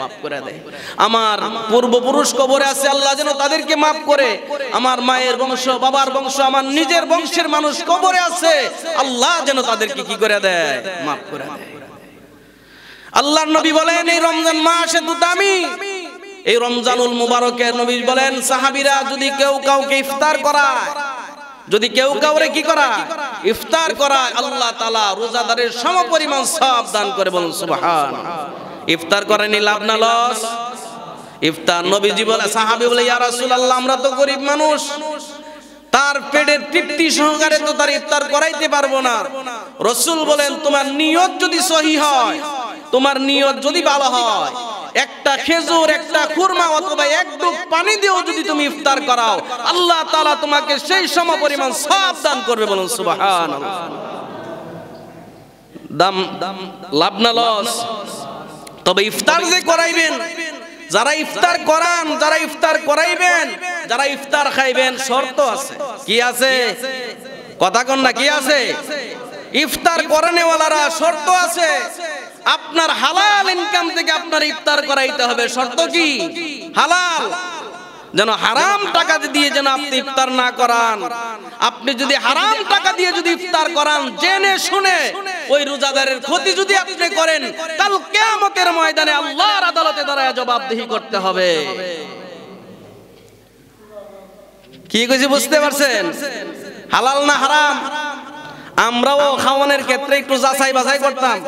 Speaker 1: মাফ করে দেয়। আমার পূর্বপুরুষ কবরে আছে, আল্লাহ যেন তাদেরকে মাফ করে। আমার মায়ের বংশ, বাবার বংশ, আমার নিজের বংশের মানুষ কবরে আছে, আল্লাহ যেন তাদেরকে কি করে দেয়, মাফ করে দেয়। আল্লাহর নবী বলেন, এই রমজান মাসে তো দামি। এই রমজানুল মুবারকের নবী বলেন, সাহাবীরা যদি কেউ কাউকে ইফতার করায়, যদি কেউ কাউরে কি করায়, ইফতার করায়, আল্লাহ তাআলা রোজাদারের সমপরিমাণ সওয়াব দান করে। বলুন সুবহানাল্লাহ। ইফতার করেনি লাভ না লস? ইফতার নবীজি বলে, সাহাবী বলে, ইয়া রাসূলুল্লাহ আমরা তো গরিব মানুষ, তার পেটের তৃপ্তি সহকারে তো তার ইফতার করাইতে পারবো না। রাসূল বলেন, তোমার নিয়ত যদি সহিহ হয়, তোমার নিয়ত যদি ভালো হয়, একটা খেজুর, একটা খুরমা অথবা এক ডুব পানি দিয়েও যদি তুমি ইফতার করাও, আল্লাহ তাআলা তোমাকে সেই সমপরিমাণ সওয়াব দান করবে। বলুন সুবহানাল্লাহ। দাম লাভ না লস? তবে ইফতার যে করাইবেন, যারা ইফতার করান, যারা ইফতার করাইবেন, যারা ইফতার খাইবেন, শর্ত আছে। কি আছে? কথা কন না, কি আছে? ইফতার করানেওয়ালারা শর্ত আছে, আপনার হালাল ইনকাম থেকে আপনার ইফতার করাইতে হবে। শর্ত কি? হালাল। যেন হারাম টাকা দিয়ে যেন আপনি ইফতার না করান। আপনি যদি হারাম টাকা দিয়ে যদি ইফতার করান, জেনে শুনে ওই রোজাদারের ক্ষতি যদি আপনি করেন, কাল কিয়ামতের ময়দানে আল্লাহর আদালতে দাঁড়ায় জবাবদিহি করতে হবে। কি কইছি বুঝতে পারছেন? হালাল না হারাম? আমরাও খাওয়ানোর ক্ষেত্রে একটু যাচাই বাছাই করতাম।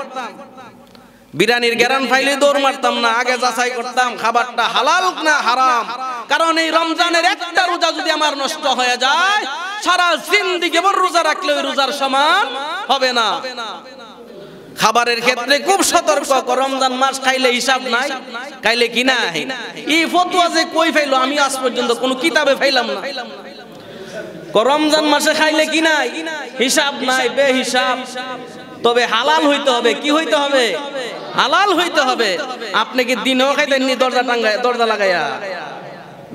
Speaker 1: বিরিয়ানির গ্যারান ফাইলে দৌড় মারতাম না, আগে যাচাই করতাম খাবারটা হালাল না হারাম। কারণ এই রমজানের একটা রোজা যদি আমার নষ্ট হয়ে যায়, সারা জিন্দেগি ভর রোজা রাখলে ওই রোজার সমান হবে না। খাবারের ক্ষেত্রে খুব সতর্ক। রমজান মাস খাইলে হিসাব নাই, খাইলে কি নাই। এই ফতোয়া যে কই ফাইলো, আমি আজ পর্যন্ত কোনো কিতাবে ফাইলাম না। রমজান মাসে খাইলে কি নাই, হিসাব নাই, বেহিসাব। তবে হালাল হইতে হবে। কি হইতে হবে? হালাল হইতে হবে। আপনি কি দিনেও খাইতেননি দরজা টাঙ্গায়, দরজা লাগাইয়া,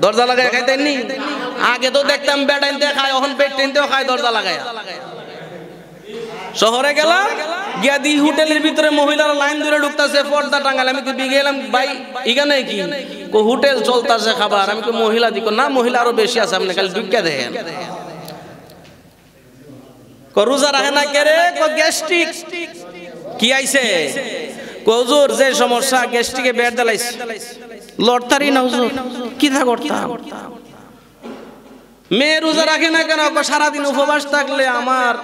Speaker 1: দরজা লাগাইয়া খাইতেননি? আগে তো দেখতাম বেটাইনতে খায়, এখন বেটাইনতেও খায় দরজা লাগাইয়া। শহরে গেলাম, গিয়া দি হোটেলের ভিতরে মহিলারা লাইন ধরে ঢুকতেছে, পর্দা টাঙ্গালে। আমি কি গেলাম, ভাই এখানে কি হোটেল চলতেছে খাবার? আমি কি মহিলা দিক না, মহিলা আরো বেশি আছে, আপনি খালি ঢুকিয়া দেখেন। রোজা রাখে না কে রে? গ্যাস্ট্রিক। কি আইছে? হুজুর যে সমস্যা, গ্যাস্ট্রিকে বেড দালাইছে, লড়তারি না হুজুর। কি থা করতাম? মেয়ে রোজা রাখে না কেন? সারাদিন উপবাস থাকলে আমার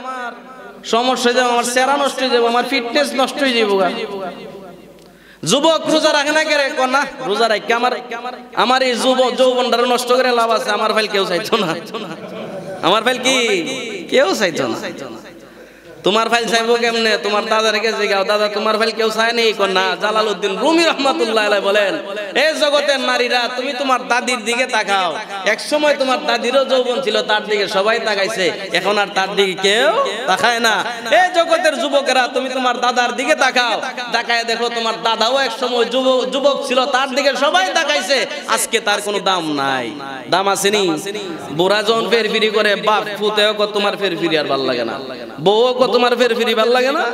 Speaker 1: সমস্যা হয়ে যাবে, আমার চেহারা নষ্ট হয়ে যাবে, আমার ফিটনেস নষ্ট হয়ে যাবো। যুবক রোজা রাখে না কে রে? না রোজা রাখে আমার এই যৌবনটা নষ্ট করে লাভ আছে। আমার ফাইল কেউ চাইতো না, আমার ফাইল কি কেউ চাইতো না। তোমার ফাইল চাইবো কেমনে? তোমার দাদার কাছে যাও, দাদা তোমার ফাইল কেউ চায় নেই? না। জালালউদ্দিন রুমি রাহমাতুল্লাহ আলাইহি বলেন, এই জগতের নারীরা তুমি তোমার দাদির দিকে তাকাও। এক সময় তোমার দাদিরও যৌবন ছিল, তার দিকে সবাই তাকাইছে, এখন আর তার দিকে কেউ তাকায় না। এই জগতের যুবকেরা তুমি তোমার দাদার দিকে তাকাও, তাকায় দেখো তোমার দাদাও এক সময় যুবক ছিল, তার দিকে সবাই তাকাইছে, আজকে তার কোনো দাম নাই। দাম আসেনি? বুড়া যখন ফেরফিরি করে, বাপ ফুতেও তোমার ফেরফিরি আর ভাল লাগে না, বউও তোমার ফেরফিরি ভাল লাগে না।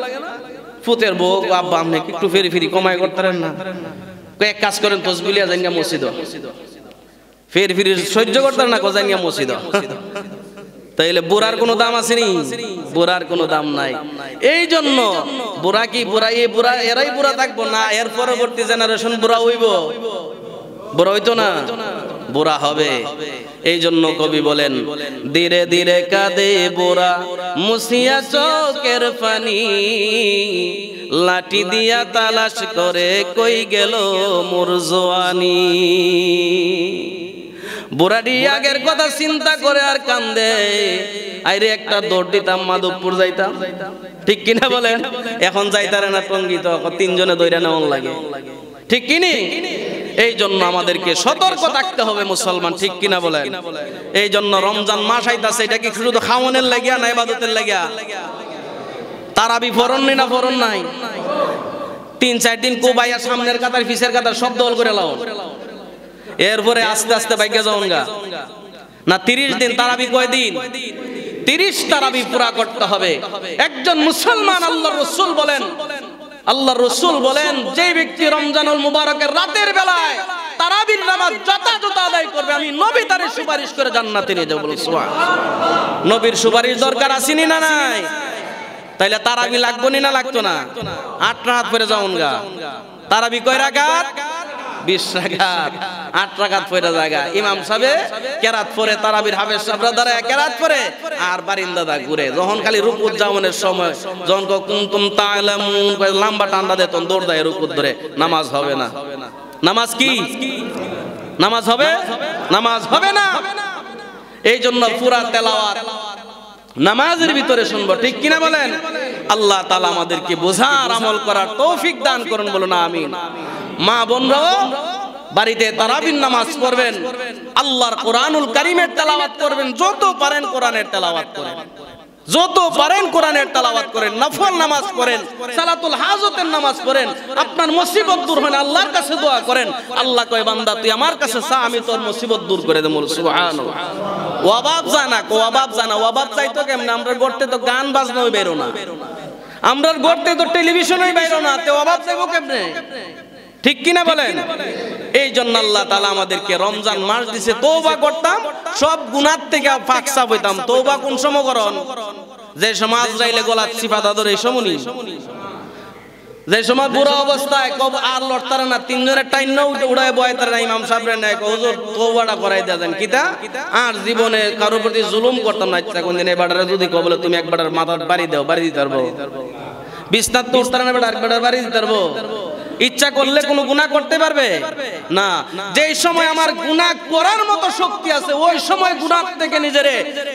Speaker 1: ফুতের বউ, আব্বা আপনি একটু ফেরফিরি কমাই করতেন না? এক কাজ করেন, তসবিলিয়া জাঙ্গা মসজিদ, ফের ফির সহ্য করতাম না কোজাই নিয়ে মসজিদ তাইলে বুড়ার কোনো দাম আছে নি বুড়ার কোনো দাম নাই এই জন্য বুড়া কি বুড়া এই বুড়া এরাই বুড়া থাকবো না এর পরবর্তী জেনারেশন বুড়া হইব বুড়া হইতো না বুড়া হবে এই জন্য কবি বলেন ধীরে ধীরে কাঁদে বুড়া মুছিয়া চোখের পানি লাঠি দিয়া তালাশ করে কই গেল মোর জওয়ানি বুড়াটি আগের কথা চিন্তা করে আর কান্দে আইরে একটা দৌড় দিতাম মাধবপুর যাইতাম ঠিক কিনা বলেন এখন যাইতারে না টঙ্গি তো তিনজনে দৌড়া নেওয়ার লাগে ঠিক কিনি এই জন্য আমাদেরকে সতর্ক থাকতে হবে মুসলমান ঠিক কিনা বলেন এই জন্য রমজান মাস আইতাছে এটা কি শুধু খাওয়ানোর লাগিয়া না ইবাদতের লাগিয়া তারাবি ফরন না ফরন নাই 3-4 দিন কোবাইয়া সামনের কাতার পিছের কাতার সব দল করে লাও এরপরে আস্তে আস্তে বাইকে যাওন গা না 30 দিন তারাবি কয় দিন 30 তারাবি পুরা করতে হবে একজন মুসলমান আল্লাহর রাসূল বলেন যে ব্যক্তি রমজানুল মুবারকের রাতের বেলায় তারাবির নামাজ যথাযথ আদায় করবে আমি নবী তারে সুপারিশ করে জান্নাতে নিয়ে যাব বলে সুবহানাল্লাহ নবীর সুপারিশ দরকার আছে নি না নাই তাইলে তারাবি লাগবো নি না লাগতো না 8 রাকাত পড়ে যাওন গা তারাবি কয় রাকাত 20 রাকাত 8 রাকাত পড়ে জায়গা ইমাম সাহেব কেরাত পড়ে তারাবির হাফেজ সাহেবরা দাঁড়ায় কেরাত পড়ে আর বারিন্দাদা ঘুরে যখন খালি রুকুত যাওয়ানোর সময় যখন কুনতুম তাআলামুন কয় লম্বা টান্ডা দেন দৌড় দেয় রুকুত ধরে নামাজ হবে না নামাজ কি নামাজ হবে নামাজ হবে না এই জন্য পুরা তেলাওয়াত নামাজের ভিতরে শুনবো ঠিক কিনা বলেন আল্লাহ তাআলা আমাদেরকে বোঝার আমল করার তৌফিক দান করুন বলুন আমিন মা বোনরা বাড়িতে তারাবির নামাজ পড়বেন আল্লাহর কোরআনুল কারীমের তেলাওয়াত করবেন যত পারেন কোরআনের তেলাওয়াত করেন যত পারেন কোরআনের তেলাওয়াত করেন নফল নামাজ পড়েন সালাতুল হাজতের নামাজ পড়েন আপনার মুসিবত দূর হয় আল্লাহর কাছে দোয়া করেন আল্লাহ কয় বান্দা তুই আমার কাছে চা আমি তোর মুসিবত দূর করে দেব সুবহানাল্লাহ ওয়াবাব জানা ওয়াবাব চাইতো কেমনে আমরা গড়তে তো গান বাজনাও বেরো না আমরা গড়তে তো টেলিভিশনই বাইরো না তে ওয়াবাব চাইবো কেমনে ঠিক কিনা বলেন এই জন্য আল্লাহ তাআলা আমাদেরকে রমজান মাস দিয়েছে তওবা করতাম সব গুনাহ থেকে পাক সাফ হইতাম তওবা কোন সময় করন যে সমাজ যাইলে গলা সিফাত আদর এই সমনি যে সময় বুড়া অবস্থায় কব আর লড়তারে না তিনজনের টাইম না উড়ায় বয়তারে না ইমাম সাহেবরে না হুজুর তওবাটা করাই দেন কিতা আর জীবনে কারোর প্রতি জুলুম করতাম না ইচ্ছা কোনদিন এবারে যদি কও বলে তুমি একবার মাথার বাড়ি দাও বাড়ি দিতে পারবো বিছনাত তো উঠতারে না একবার বাড়ি দিতে পারবো ইচ্ছা করলে কোনো গুনাহ করতে পারবে না যেই সময় আমার গুনাহ করার মতো শক্তি আছে ওই সময় গুনাহ থেকে নিজেরে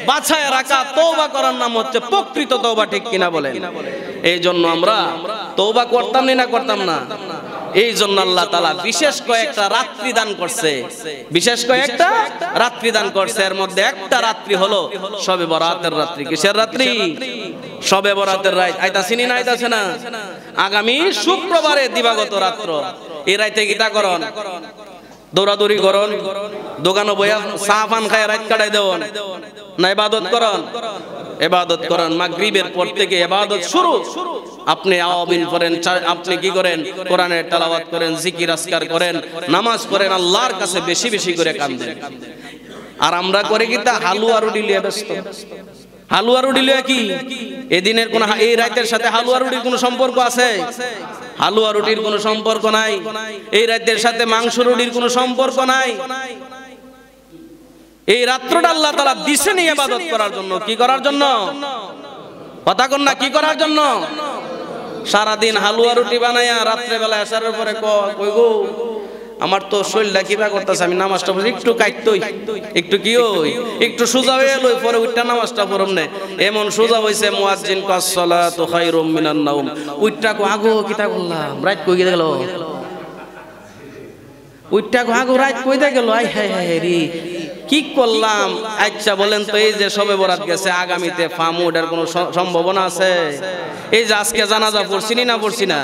Speaker 1: বাঁচায় রাখা তওবা করার নাম হচ্ছে প্রকৃত তওবা ঠিক কিনা বলেন এই জন্য আমরা তওবা করতাম না করতাম না এই জন্য আল্লাহ তাআলা বিশেষ কয়েকটা রাত্রি দান করছে বিশেষ কয়েকটা রাত্রি দান করছে এর মধ্যে একটা রাত্রি হলো শবে বরাতের রাত্রি কিসের রাত্রি শবে বরাতের রাত আইতাছি না আইতাছে না আগামী শুক্রবারে দিবাগত রাত্র এই রাতে গীতা করন দৌড়াদৌড়ি করন দোকানে বইয়া চা পান খায় রাত কাটাই দেন না ইবাদত করেন মাগরিবের পর থেকে ইবাদত শুরু আপনি আওয়াবিন পড়েন আপনি কি করেন কোরআনের তেলাওয়াত করেন জিকির আজকার করেন নামাজ পড়েন আল্লাহর কাছে বেশি বেশি করে কাঁদেন আর আমরা করে কি তা হালুয়া রুটি লিয়ে ব্যস্ত হালুয়া রুটি লিয়ে কি এদিনের কোন এই রাতের সাথে হালুয়া রুটির কোনো সম্পর্ক আছে হালুয়া রুটির কোনো সম্পর্ক নাই এই রাতের সাথে মাংস রুটির কোনো সম্পর্ক নাই এই রাত্রটা আল্লাহ তাআলা দিছেন ইবাদত করার জন্য কি করার জন্য কথা কোন না কি করার জন্য সারা দিন হালুয়া রুটি বানায়া রাত্রে বেলা আসারের পরে কই গো আমার তো শরীরটা কিবা করতেছে আমি নামাজটা পড়ি একটু কাটতই একটু কি ওই একটু সোজা হয়ে লই পরে উঠটা নামাজটা পড়ম না এমন সোজা হইছে মুয়াজ্জিন কাস সালাতু খায়রুম মিনান নাওম উঠটা কো আগো কিতা করলাম রাত কই গেল উঠটা কো আগো রাত কইতে গেল আই হায় হায় রে কি করলাম আচ্ছা বলেন তো এই যে শবে বরাত গেছে আগামীতে ফামু ওটার কোনো সম্ভাবনা আছে এই যে আজকে জানাজা পড়ছিনি না পড়ছি না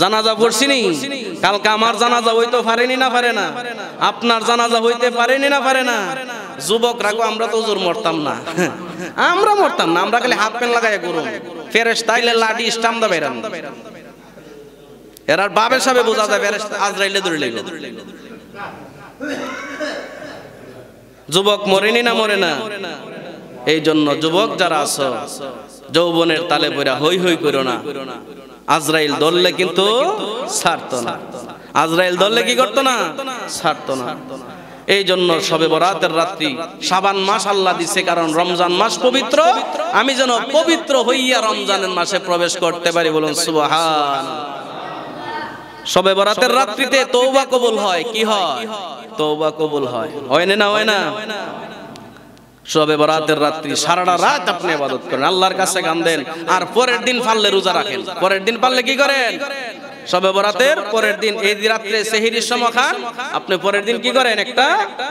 Speaker 1: জানাজা পড়ছিনি কালকে আমার জানাজা হইতে পারেনি না পারে না আপনার জানাজা হইতে পারেনি না পারে না যুবকরা কো আমরা তো হুজুর মরতাম না আমরা মরতাম না আমরা খালি হাফ প্যান্ট লাগাইয়া করুম ফেরেশতা আইলে লাঠি স্টাম দা বেরাম এরার বাবে সবে বোঝা যায় ফেরেশতা আজরাইলে ধরে লইল যুবক মরেনি না মরে না? এই জন্য যুবক যারা আছো, যৌবনের তালে পড়া হই হই করো না। আজরাইল ধরলে কিন্তু ছাড়তো না। আজরাইল ধরলে কি করতো না? ছাড়তো না। এই জন্য শবে বরাতের রাত্রি শাবান মাস আল্লাহ দিছে, কারণ রমজান মাস পবিত্র। আমি যেন পবিত্র হইয়া রমজানের মাসে প্রবেশ করতে পারি, বলুন সুবহান। শবে বরাতের রাত্রিতে তওবা কবুল হয়। কি হয়? তওবা কবুল হয়। হয় না? হয় না? শবে বরাতের রাত্রি সারাটা রাত আপনি ইবাদত করেন, আল্লাহর কাছে গান দেন, আর পরের দিন পারলে রোজা রাখেন। পরের দিন পারলে কি করেন? শবে বরাতের পরের দিন এই রাত্রে সেহরির সময় খান, আপনি পরের দিন কি করেন? একটা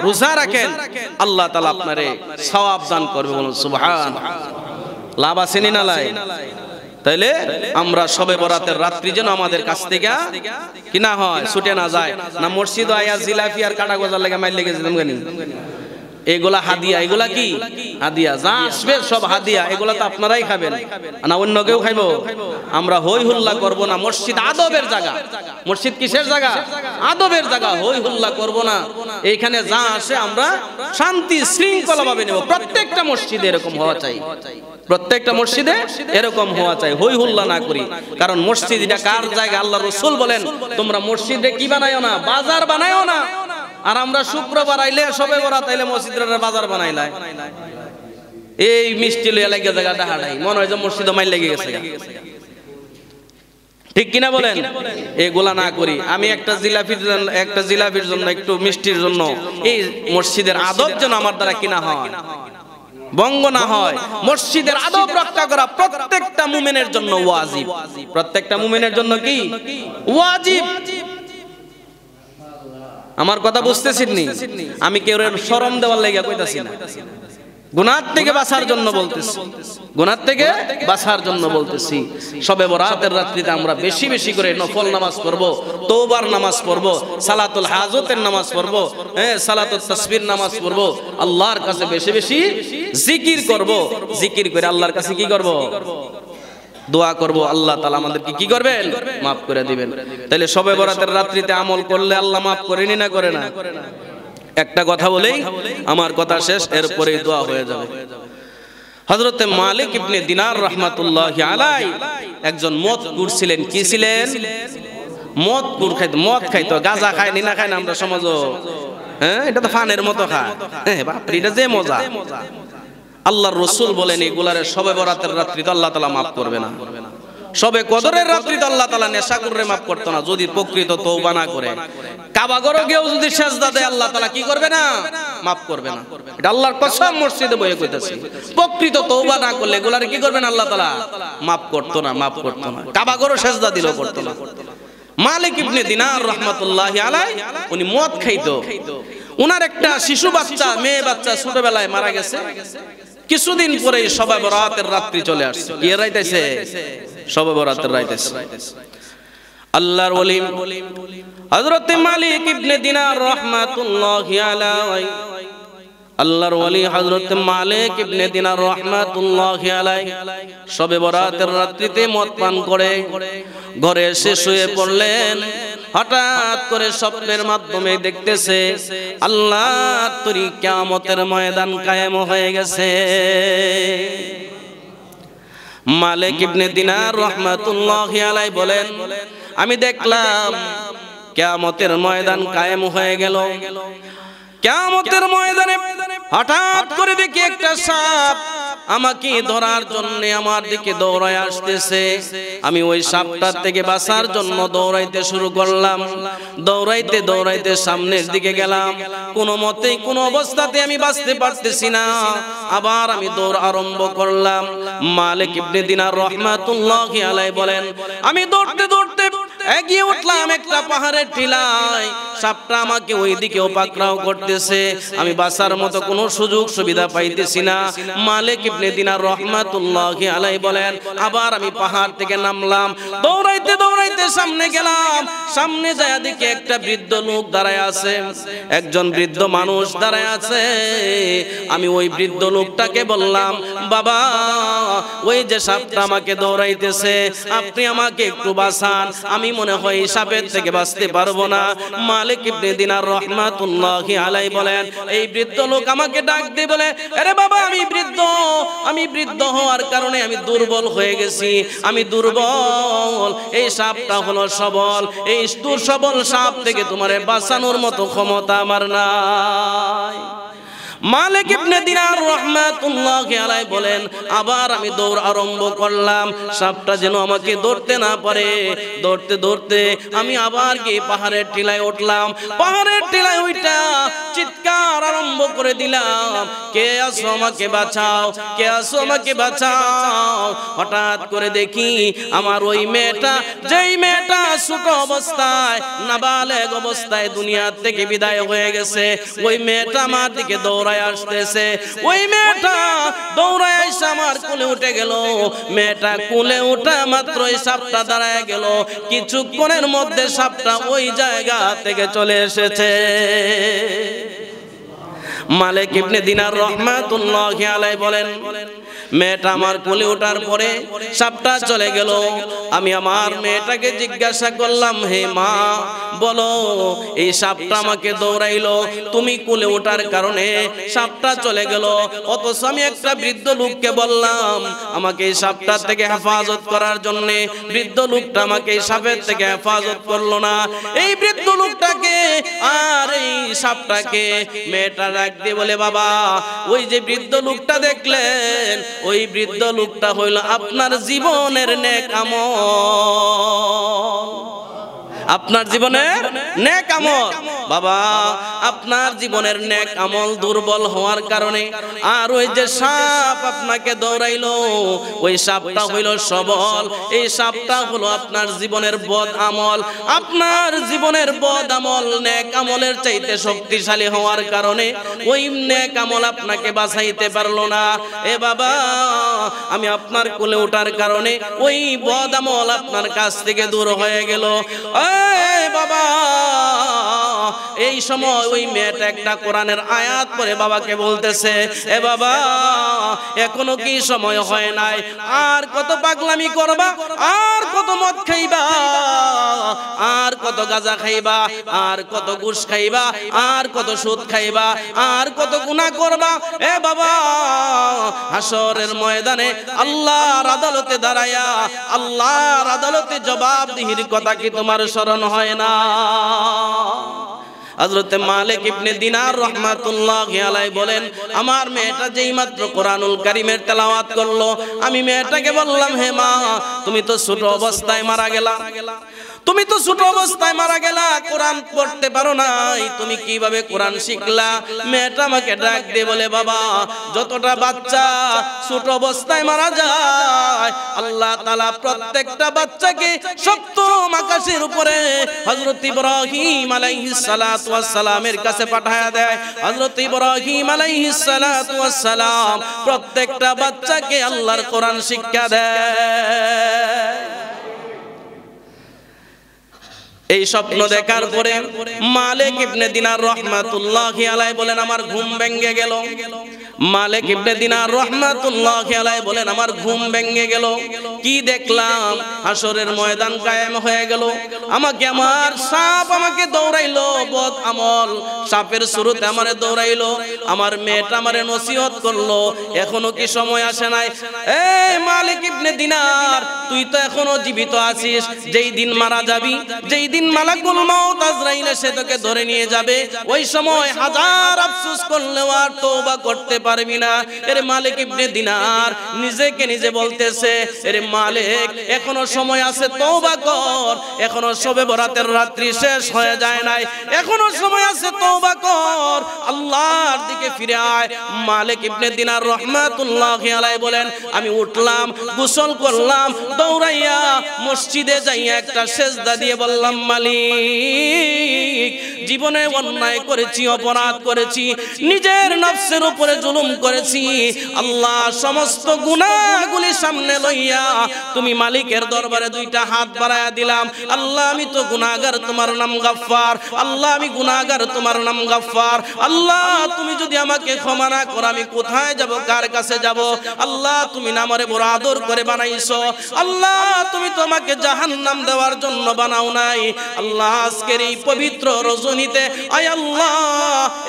Speaker 1: রোজা রাখেন। আল্লাহ তাআলা আপনারে সওয়াব দান করবে, বলুন সুবহান। লাভ আছে না লাই? তাইলে আমরা শবে বরাতের রাত্রি যেন আমাদের কাছ থেকে কি না হয়, ছুটে না যায়। না মসজিদ আয়া জিলাপি আর কাটা গজার লেগে মাইল লেগে যেতাম জানি। এগুলা হাদিয়া, এগুলা কি হাদিয়া? যা আসবে সব হাদিয়া। এগুলা তো আপনারাই খাবেন না অন্য কেউ খাইবো? আমরা হই হুল্লা করব না। মসজিদ আদবের জায়গা। মসজিদ কিসের জায়গা? আদবের জায়গা। হই হুল্লা করব না। এইখানে যা আসে আমরা শান্তি শৃঙ্খলা ভাবে নেব। প্রত্যেকটা মসজিদে এরকম হওয়া চাই। প্রত্যেকটা মসজিদে এরকম হওয়া চাই, হই হুল্লা না করি। কারণ মসজিদ এটা কার জায়গা? আল্লাহ রাসূল বলেন, তোমরা মসজিদে কি বানায়ো না? বাজার বানায়ো না। আর আমরা শুক্রবার আইলে শবে বরাত আইলে মসজিদের বাজার বানাইলাই। এই মিষ্টি লইয়া লাগে জায়গাটা হারাই, মনে হয় যে মসজিদে মাইল লেগে গেছে। ঠিক কিনা বলেন? এগুলা না করি। আমি একটা জিলাপির জন্য একটু মিষ্টির জন্য এই মসজিদের আদব যেন আমার দ্বারা কিনা হয়, ভঙ্গ না হয়। মসজিদের আদব রক্ষা করা প্রত্যেকটা মুমিনের জন্য ওয়াজিব। প্রত্যেকটা মুমিনের জন্য কি ওয়াজিব? আমার কথা বুঝতেছেন নি? আমি কেউ শরম দেওয়ার লাগা কইতাছি না, গুনাহ থেকে বাঁচার জন্য বলতেছি। গুনাহ থেকে বাঁচার জন্য বলতেছি। শবে বরাতের রাত্রিতে আমরা বেশি বেশি করে নফল নামাজ পড়ব, তওবার নামাজ পড়ব, সালাতুল হাজতের নামাজ পড়ব, সালাতুত তাসবির নামাজ পড়ব, আল্লাহর কাছে বেশি বেশি জিকির করব। জিকির করে আল্লাহর কাছে কি করব? দোয়া করব। আল্লাহ তাআলা আমাদেরকে কি করবেন? মাফ করে দিবেন। তাহলে শবে বরাতের রাত্রিতে আমল করলে আল্লাহ মাফ করেনি না করে না? একটা কথা বলেই আমার কথা শেষ, এরপরেই দোয়া হয়ে যাবে। হযরত মালিক ইবনে দিনার রাহমাতুল্লাহি আলাইহি একজন মদকুর ছিলেন। কি ছিলেন? মদকুর খাইতো। মদ খাইতো, গাঁজা খায় না খায় না আমরা সমাজও? এটা তো ফানের মতো খায়। বাপ রে, এটা যে মজা! আল্লাহর রাসূল বলেন এগুলারে শবে বরাতের রাত্রিতে আল্লাহ তাআলা মাফ করবে না। শবে কদরের রাত্রিতে আল্লাহ তাআলা নেশাখোররে মাফ করতে না, যদি প্রকৃত তওবা না করে। কাবা ঘরে গিয়েও যদি সিজদা দেয় আল্লাহ তাআলা কি করবে না? মাফ করবে না। এটা আল্লাহর কসম, মসজিদে বসে কইতাছি। প্রকৃত তওবা না করলে এগুলারে কি করবেন? আল্লাহ তাআলা মাফ করতো না, মাফ করতো না। কাবা ঘরে সিজদা দিলেও করতো না। মালিক ইবনে দিনার রাহমাতুল্লাহি আলাইহি উনি মদ খাইতো। উনার একটা শিশু বাচ্চা, মেয়ে বাচ্চা ছোটবেলায় মারা গেছে। কিছুদিন পরে শবে বরাতের রাত্রি চলে আসছে। কি রাইতেছে? শবে বরাতের রাইতেছে। আল্লাহর ওলি হযরত মালিক ইবনে দিনার রাহমাতুল্লাহি আলাইহি, আল্লাহর ওলি হযরত মালিক ইবনে দিনার রাহমাতুল্লাহি আলাইহি শবে বরাতের রাত্রিতে মদ পান করে ঘরে এসে শুয়ে পড়লেন। হঠাৎ করে স্বপ্নের মাধ্যমে দেখতেছে আল্লাহর তৈরি কিয়ামতের ময়দান কায়েম হয়ে গেছে। মালিক ইবনে দিনার রাহমাতুল্লাহি আলাইহি বলেন, আমি দেখলাম কিয়ামতের ময়দান কায়েম হয়ে গেল। কিয়ামতের ময়দানে হঠাৎ করে দেখি একটা সাপ আমাকে ধরার জন্য আমার দিকে দৌড়ায় আসতেছে। আমি ওই সাপটার থেকে বাঁচার জন্য দৌড়াইতে শুরু করলাম। দৌড়াইতে দৌড়াইতে সামনের দিকে গেলাম। কোনো মতেই কোনো অবস্থাতে আমি বাঁচতে পারতেছি না। আবার আমি দৌড় আরম্ভ করলাম। মালিক ইবনে দিনার রাহমাতুল্লাহি আলাইহি বলেন, আমি দৌড়তে দৌড়তে এগিয়ে উঠলাম একটা পাহাড়ের টিলায়। সাপটা আমাকে ওই দিকেও পাকড়াও করতেছে। আমি বাঁচার মতো কোনো সুযোগ সুবিধা পাইতেছি না। মালিক ইবনে দিনার রাহমাতুল্লাহি আলাইহি বলেন, আবার আমি পাহাড় থেকে নামলাম। দৌড়াইতে দৌড়াইতে সামনে গেলাম। সামনে যায় দেখি একটা বৃদ্ধ লোক দাঁড়ায় আছে, একজন বৃদ্ধ মানুষ দাঁড়ায় আছে। আমি ওই বৃদ্ধ লোকটাকে বললাম, বাবা, ওই যে সাপটা আমাকে দৌড়াইতেছে, আপনি আমাকে একটু বাঁচান। আমি মনে হয় সাপের থেকে বাঁচতে পারবো না। মালিক ইবনে দিনার রাহমাতুল্লাহি আলাইহি বলেন, এই বৃদ্ধ লোক আমাকে ডাক দিয়ে বলে, আরে বাবা আমি বৃদ্ধ হওয়ার কারণে আমি দুর্বল হয়ে গেছি, আমি দুর্বল, এই সাপটা হলো সবল, এই সবল সাপ থেকে তোমারে বাঁচানোর মতো ক্ষমতা আমার নাই। মালিক ইবনে দিনার রাহমাতুল্লাহি আলাইহি বলেন, আবার আমি দৌড় আরম্ভ করলাম, সাপটা যেন আমাকে ধরতে না পারে। ধরতে ধরতে আমি আবার গিয়ে পাহাড়ের টিলায় উঠলাম। পাহাড়ের টিলায় উঠা চিৎকার আরম্ভ করে দিলাম, কে আছো আমাকে বাঁচাও, কে আছো আমাকে বাঁচাও। হঠাৎ করে দেখি আমার ওই মেয়েটা, যেই মেয়েটা ছোট অবস্থায়, নাবালেগ অবস্থায় দুনিয়া থেকে বিদায় হয়ে গেছে, ওই মেয়েটা আমার দিকে দৌড়ায় আসতেছে। ওই মেয়েটা দৌড়ায় এসে আমার কোলে উঠে গেল। মেয়েটা কোলে উঠা মাত্রই সাপটা দাঁড়ায় গেল। কিছুক্ষণের মধ্যে সাপটা ওই জায়গা থেকে চলে এসেছে। মালিক ইবনে দিনার রাহমাতুল্লাহি আলাইহি বলেন, মেয়েটা আমার কোলে ওঠার পরে সাপটা চলে গেল। আমি আমার মেয়েটাকে জিজ্ঞাসা করলাম, হে মা, বলো এই সাপটা আমাকে দৌড়াইলো, তুমি কোলে ওঠার কারণে সাপটা চলে গেল, অথচ আমি একটা বৃদ্ধ লোককে বললাম আমাকে এই সাপটা থেকে হেফাজত করার জন্য। বৃদ্ধ লোকটা আমাকে এই সাপের থেকে হেফাজত করলো না। এই বৃদ্ধ লোকটাকে আর এই সাপটাকে মেয়েটা ডাক দিয়ে বলে, বাবা ওই যে বৃদ্ধ লোকটা দেখলেন, ওই বৃদ্ধ লোকটা হইল আপনার জীবনের নেক আমল, আপনার জীবনের নেক আমল। বাবা আপনার জীবনের নেক আমল দুর্বল হওয়ার কারণে আর ওই যে সাপ আপনাকে দৌড়াইলো, ওই সাপটা হইল সবল, এই সাপটা হলো আপনার জীবনের বদ আমল। আপনার জীবনের বদ আমল নেক আমলের চাইতে শক্তিশালী হওয়ার কারণে ওই নেক আমল আপনাকে বাঁচাইতে পারলো না। এ বাবা আমি আপনার কোলে ওঠার কারণে ওই বদ আমল আপনার কাছ থেকে দূর হয়ে গেল। বাবা এই সময় ওই মেয়েটা একটা কোরআনের আয়াত পড়ে বাবাকে বলতেছে, এ বাবা এখনো কি সময় হয় নাই? আর কত পাগলামি করবা, আর কত মদ খাইবা, আর কত গাঁজা খাইবা, আর কত ঘুষ খাইবা, আর কত সুদ খাইবা, আর কত গুনাহ করবা? এ বাবা হাসরের ময়দানে আল্লাহর আদালতে দাঁড়ায়া আল্লাহর আদালতে জবাবদিহির কথা কি তোমার স্মরণ হয় না? হযরত মালিক ইবনে দিনার রাহমাতুল্লাহি আলাইহি বলেন, আমার মেয়েটা যেই মাত্র কোরআনুল কারীমের তেলাওয়াত করলো, আমি মেয়েটাকে বললাম, হে মা তুমি তো ছোট অবস্থায় মারা গেলা, তুমি তো ছোট অবস্থায় মারা গেলা, কোরআন পড়তে পারো নাই, তুমি কিভাবে কোরআন শিখলা? মেয়েটা আমাকে ডাক দিয়ে বলে, বাবা যতটা বাচ্চা ছোট অবস্থায় মারা যায় আল্লাহ তাআলা প্রত্যেকটা বাচ্চাকে সপ্তম আকাশের উপরে হযরত ইব্রাহিম আলাইহিস সালাতু ওয়াস সালামের কাছে পাঠায়া দেয়। হযরত ইব্রাহিম আলাইহিস সালাতু ওয়াস সালাম প্রত্যেকটা বাচ্চাকে আল্লাহর কোরআন শিক্ষা দেয়। এই স্বপ্ন দেখার পরে মালিক ইবনে দিনার রাহমাতুল্লাহি আলাইহি বলেন, আমার ঘুম ভেঙে গেল। মালিক ইবনে দিনার রাহমাতুল্লাহি আলাইহি বলেন, আমার ঘুম ভেঙে গেল। কি দেখলাম? হাসরের ময়দান কায়েম হয়ে গেল। আমাকে আমার সাপ আমাকে দৌড়াইলো, বদ আমল সাপের শুরুতে আমারে দৌড়াইলো। আমার মেয়েটা আমারে নসিহত করলো, এখনো কি সময় আসে নাই? এই মালিক ইবনে দিনার, তুই তো এখনো জীবিত আছিস, যেই দিন মারা যাবি, যেই দিন মালাকুল মউত আজরাইল এসে তোকে ধরে নিয়ে যাবে, ওই সময় হাজার আফসোস করলেও আর তওবা করতে পারবি না। এর মালিক ইবনে দিনার নিজেকে নিজে বলতেছে, এর মালিক এখনো সময় আছে, তওবা কর, এখনো শবে বরাতের রাত্রি শেষ হয়ে যায় নাই, এখনো সময় আছে, তওবা কর, আল্লাহর দিকে ফিরে আয়। মালিক ইবনে দিনার রাহমাতুল্লাহি আলাইহি বলেন, আমি উঠলাম, গোসল করলাম, দৌড়াইয়া মসজিদে যাইয়া একটা সেজদা দিয়ে বললাম, মালিক জীবনে অন্যায় করেছি, অপরাধ করেছি, নিজের নফসের উপরে জুলুম করেছি। আল্লাহ সমস্ত গুনাহগুলি সামনে লইয়া তুমি মালিকের দরবারে দুইটা হাত বাড়ায়া দিলাম। আল্লাহ আমি তো গুনাহগার, তোমার নাম গাফফার। আল্লাহ আমি গুনাহগার, তোমার নাম গাফফার। আল্লাহ তুমি যদি আমাকে ক্ষমা না করো আমি কোথায় যাব, কার কাছে যাব? আল্লাহ তুমি না আমারে বড় আদর করে বানাইছো। আল্লাহ তুমি তো আমাকে জাহান্নাম দেওয়ার জন্য বানাও নাই। আল্লাহ আজকের এই পবিত্র রজনীতে আয় আল্লাহ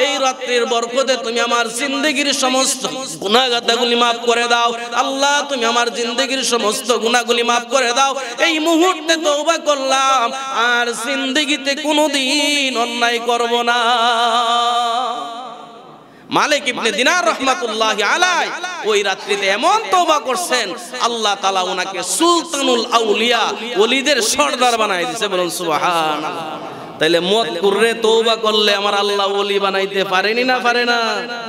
Speaker 1: এই রাত্রির বরকতে তুমি আমার জিন্দেগির সমস্ত গুনাহগুলি মাফ করে দাও। আল্লাহ তুমি আমার জিন্দেগির সমস্ত গুনাহগুলি মাফ করে দাও। এই মুহূর্তে তওবা করলাম, আর জিন্দেগিতে কোনোদিন অন্যায় করব না। মালিক ইবনে দিনার রাহমাতুল্লাহি আলাইহি ওই রাত্রিতে এমন তওবা করছেন, আল্লাহ তাআলা ওনাকে সুলতানুল আউলিয়া, ওলিদের সর্দার বানাই দিয়েছে। বলুন সুবহানাল্লাহ। তাইলে মত করে তওবা করলে আমার আল্লাহ ওলি বানাইতে পারেনি না পারে না?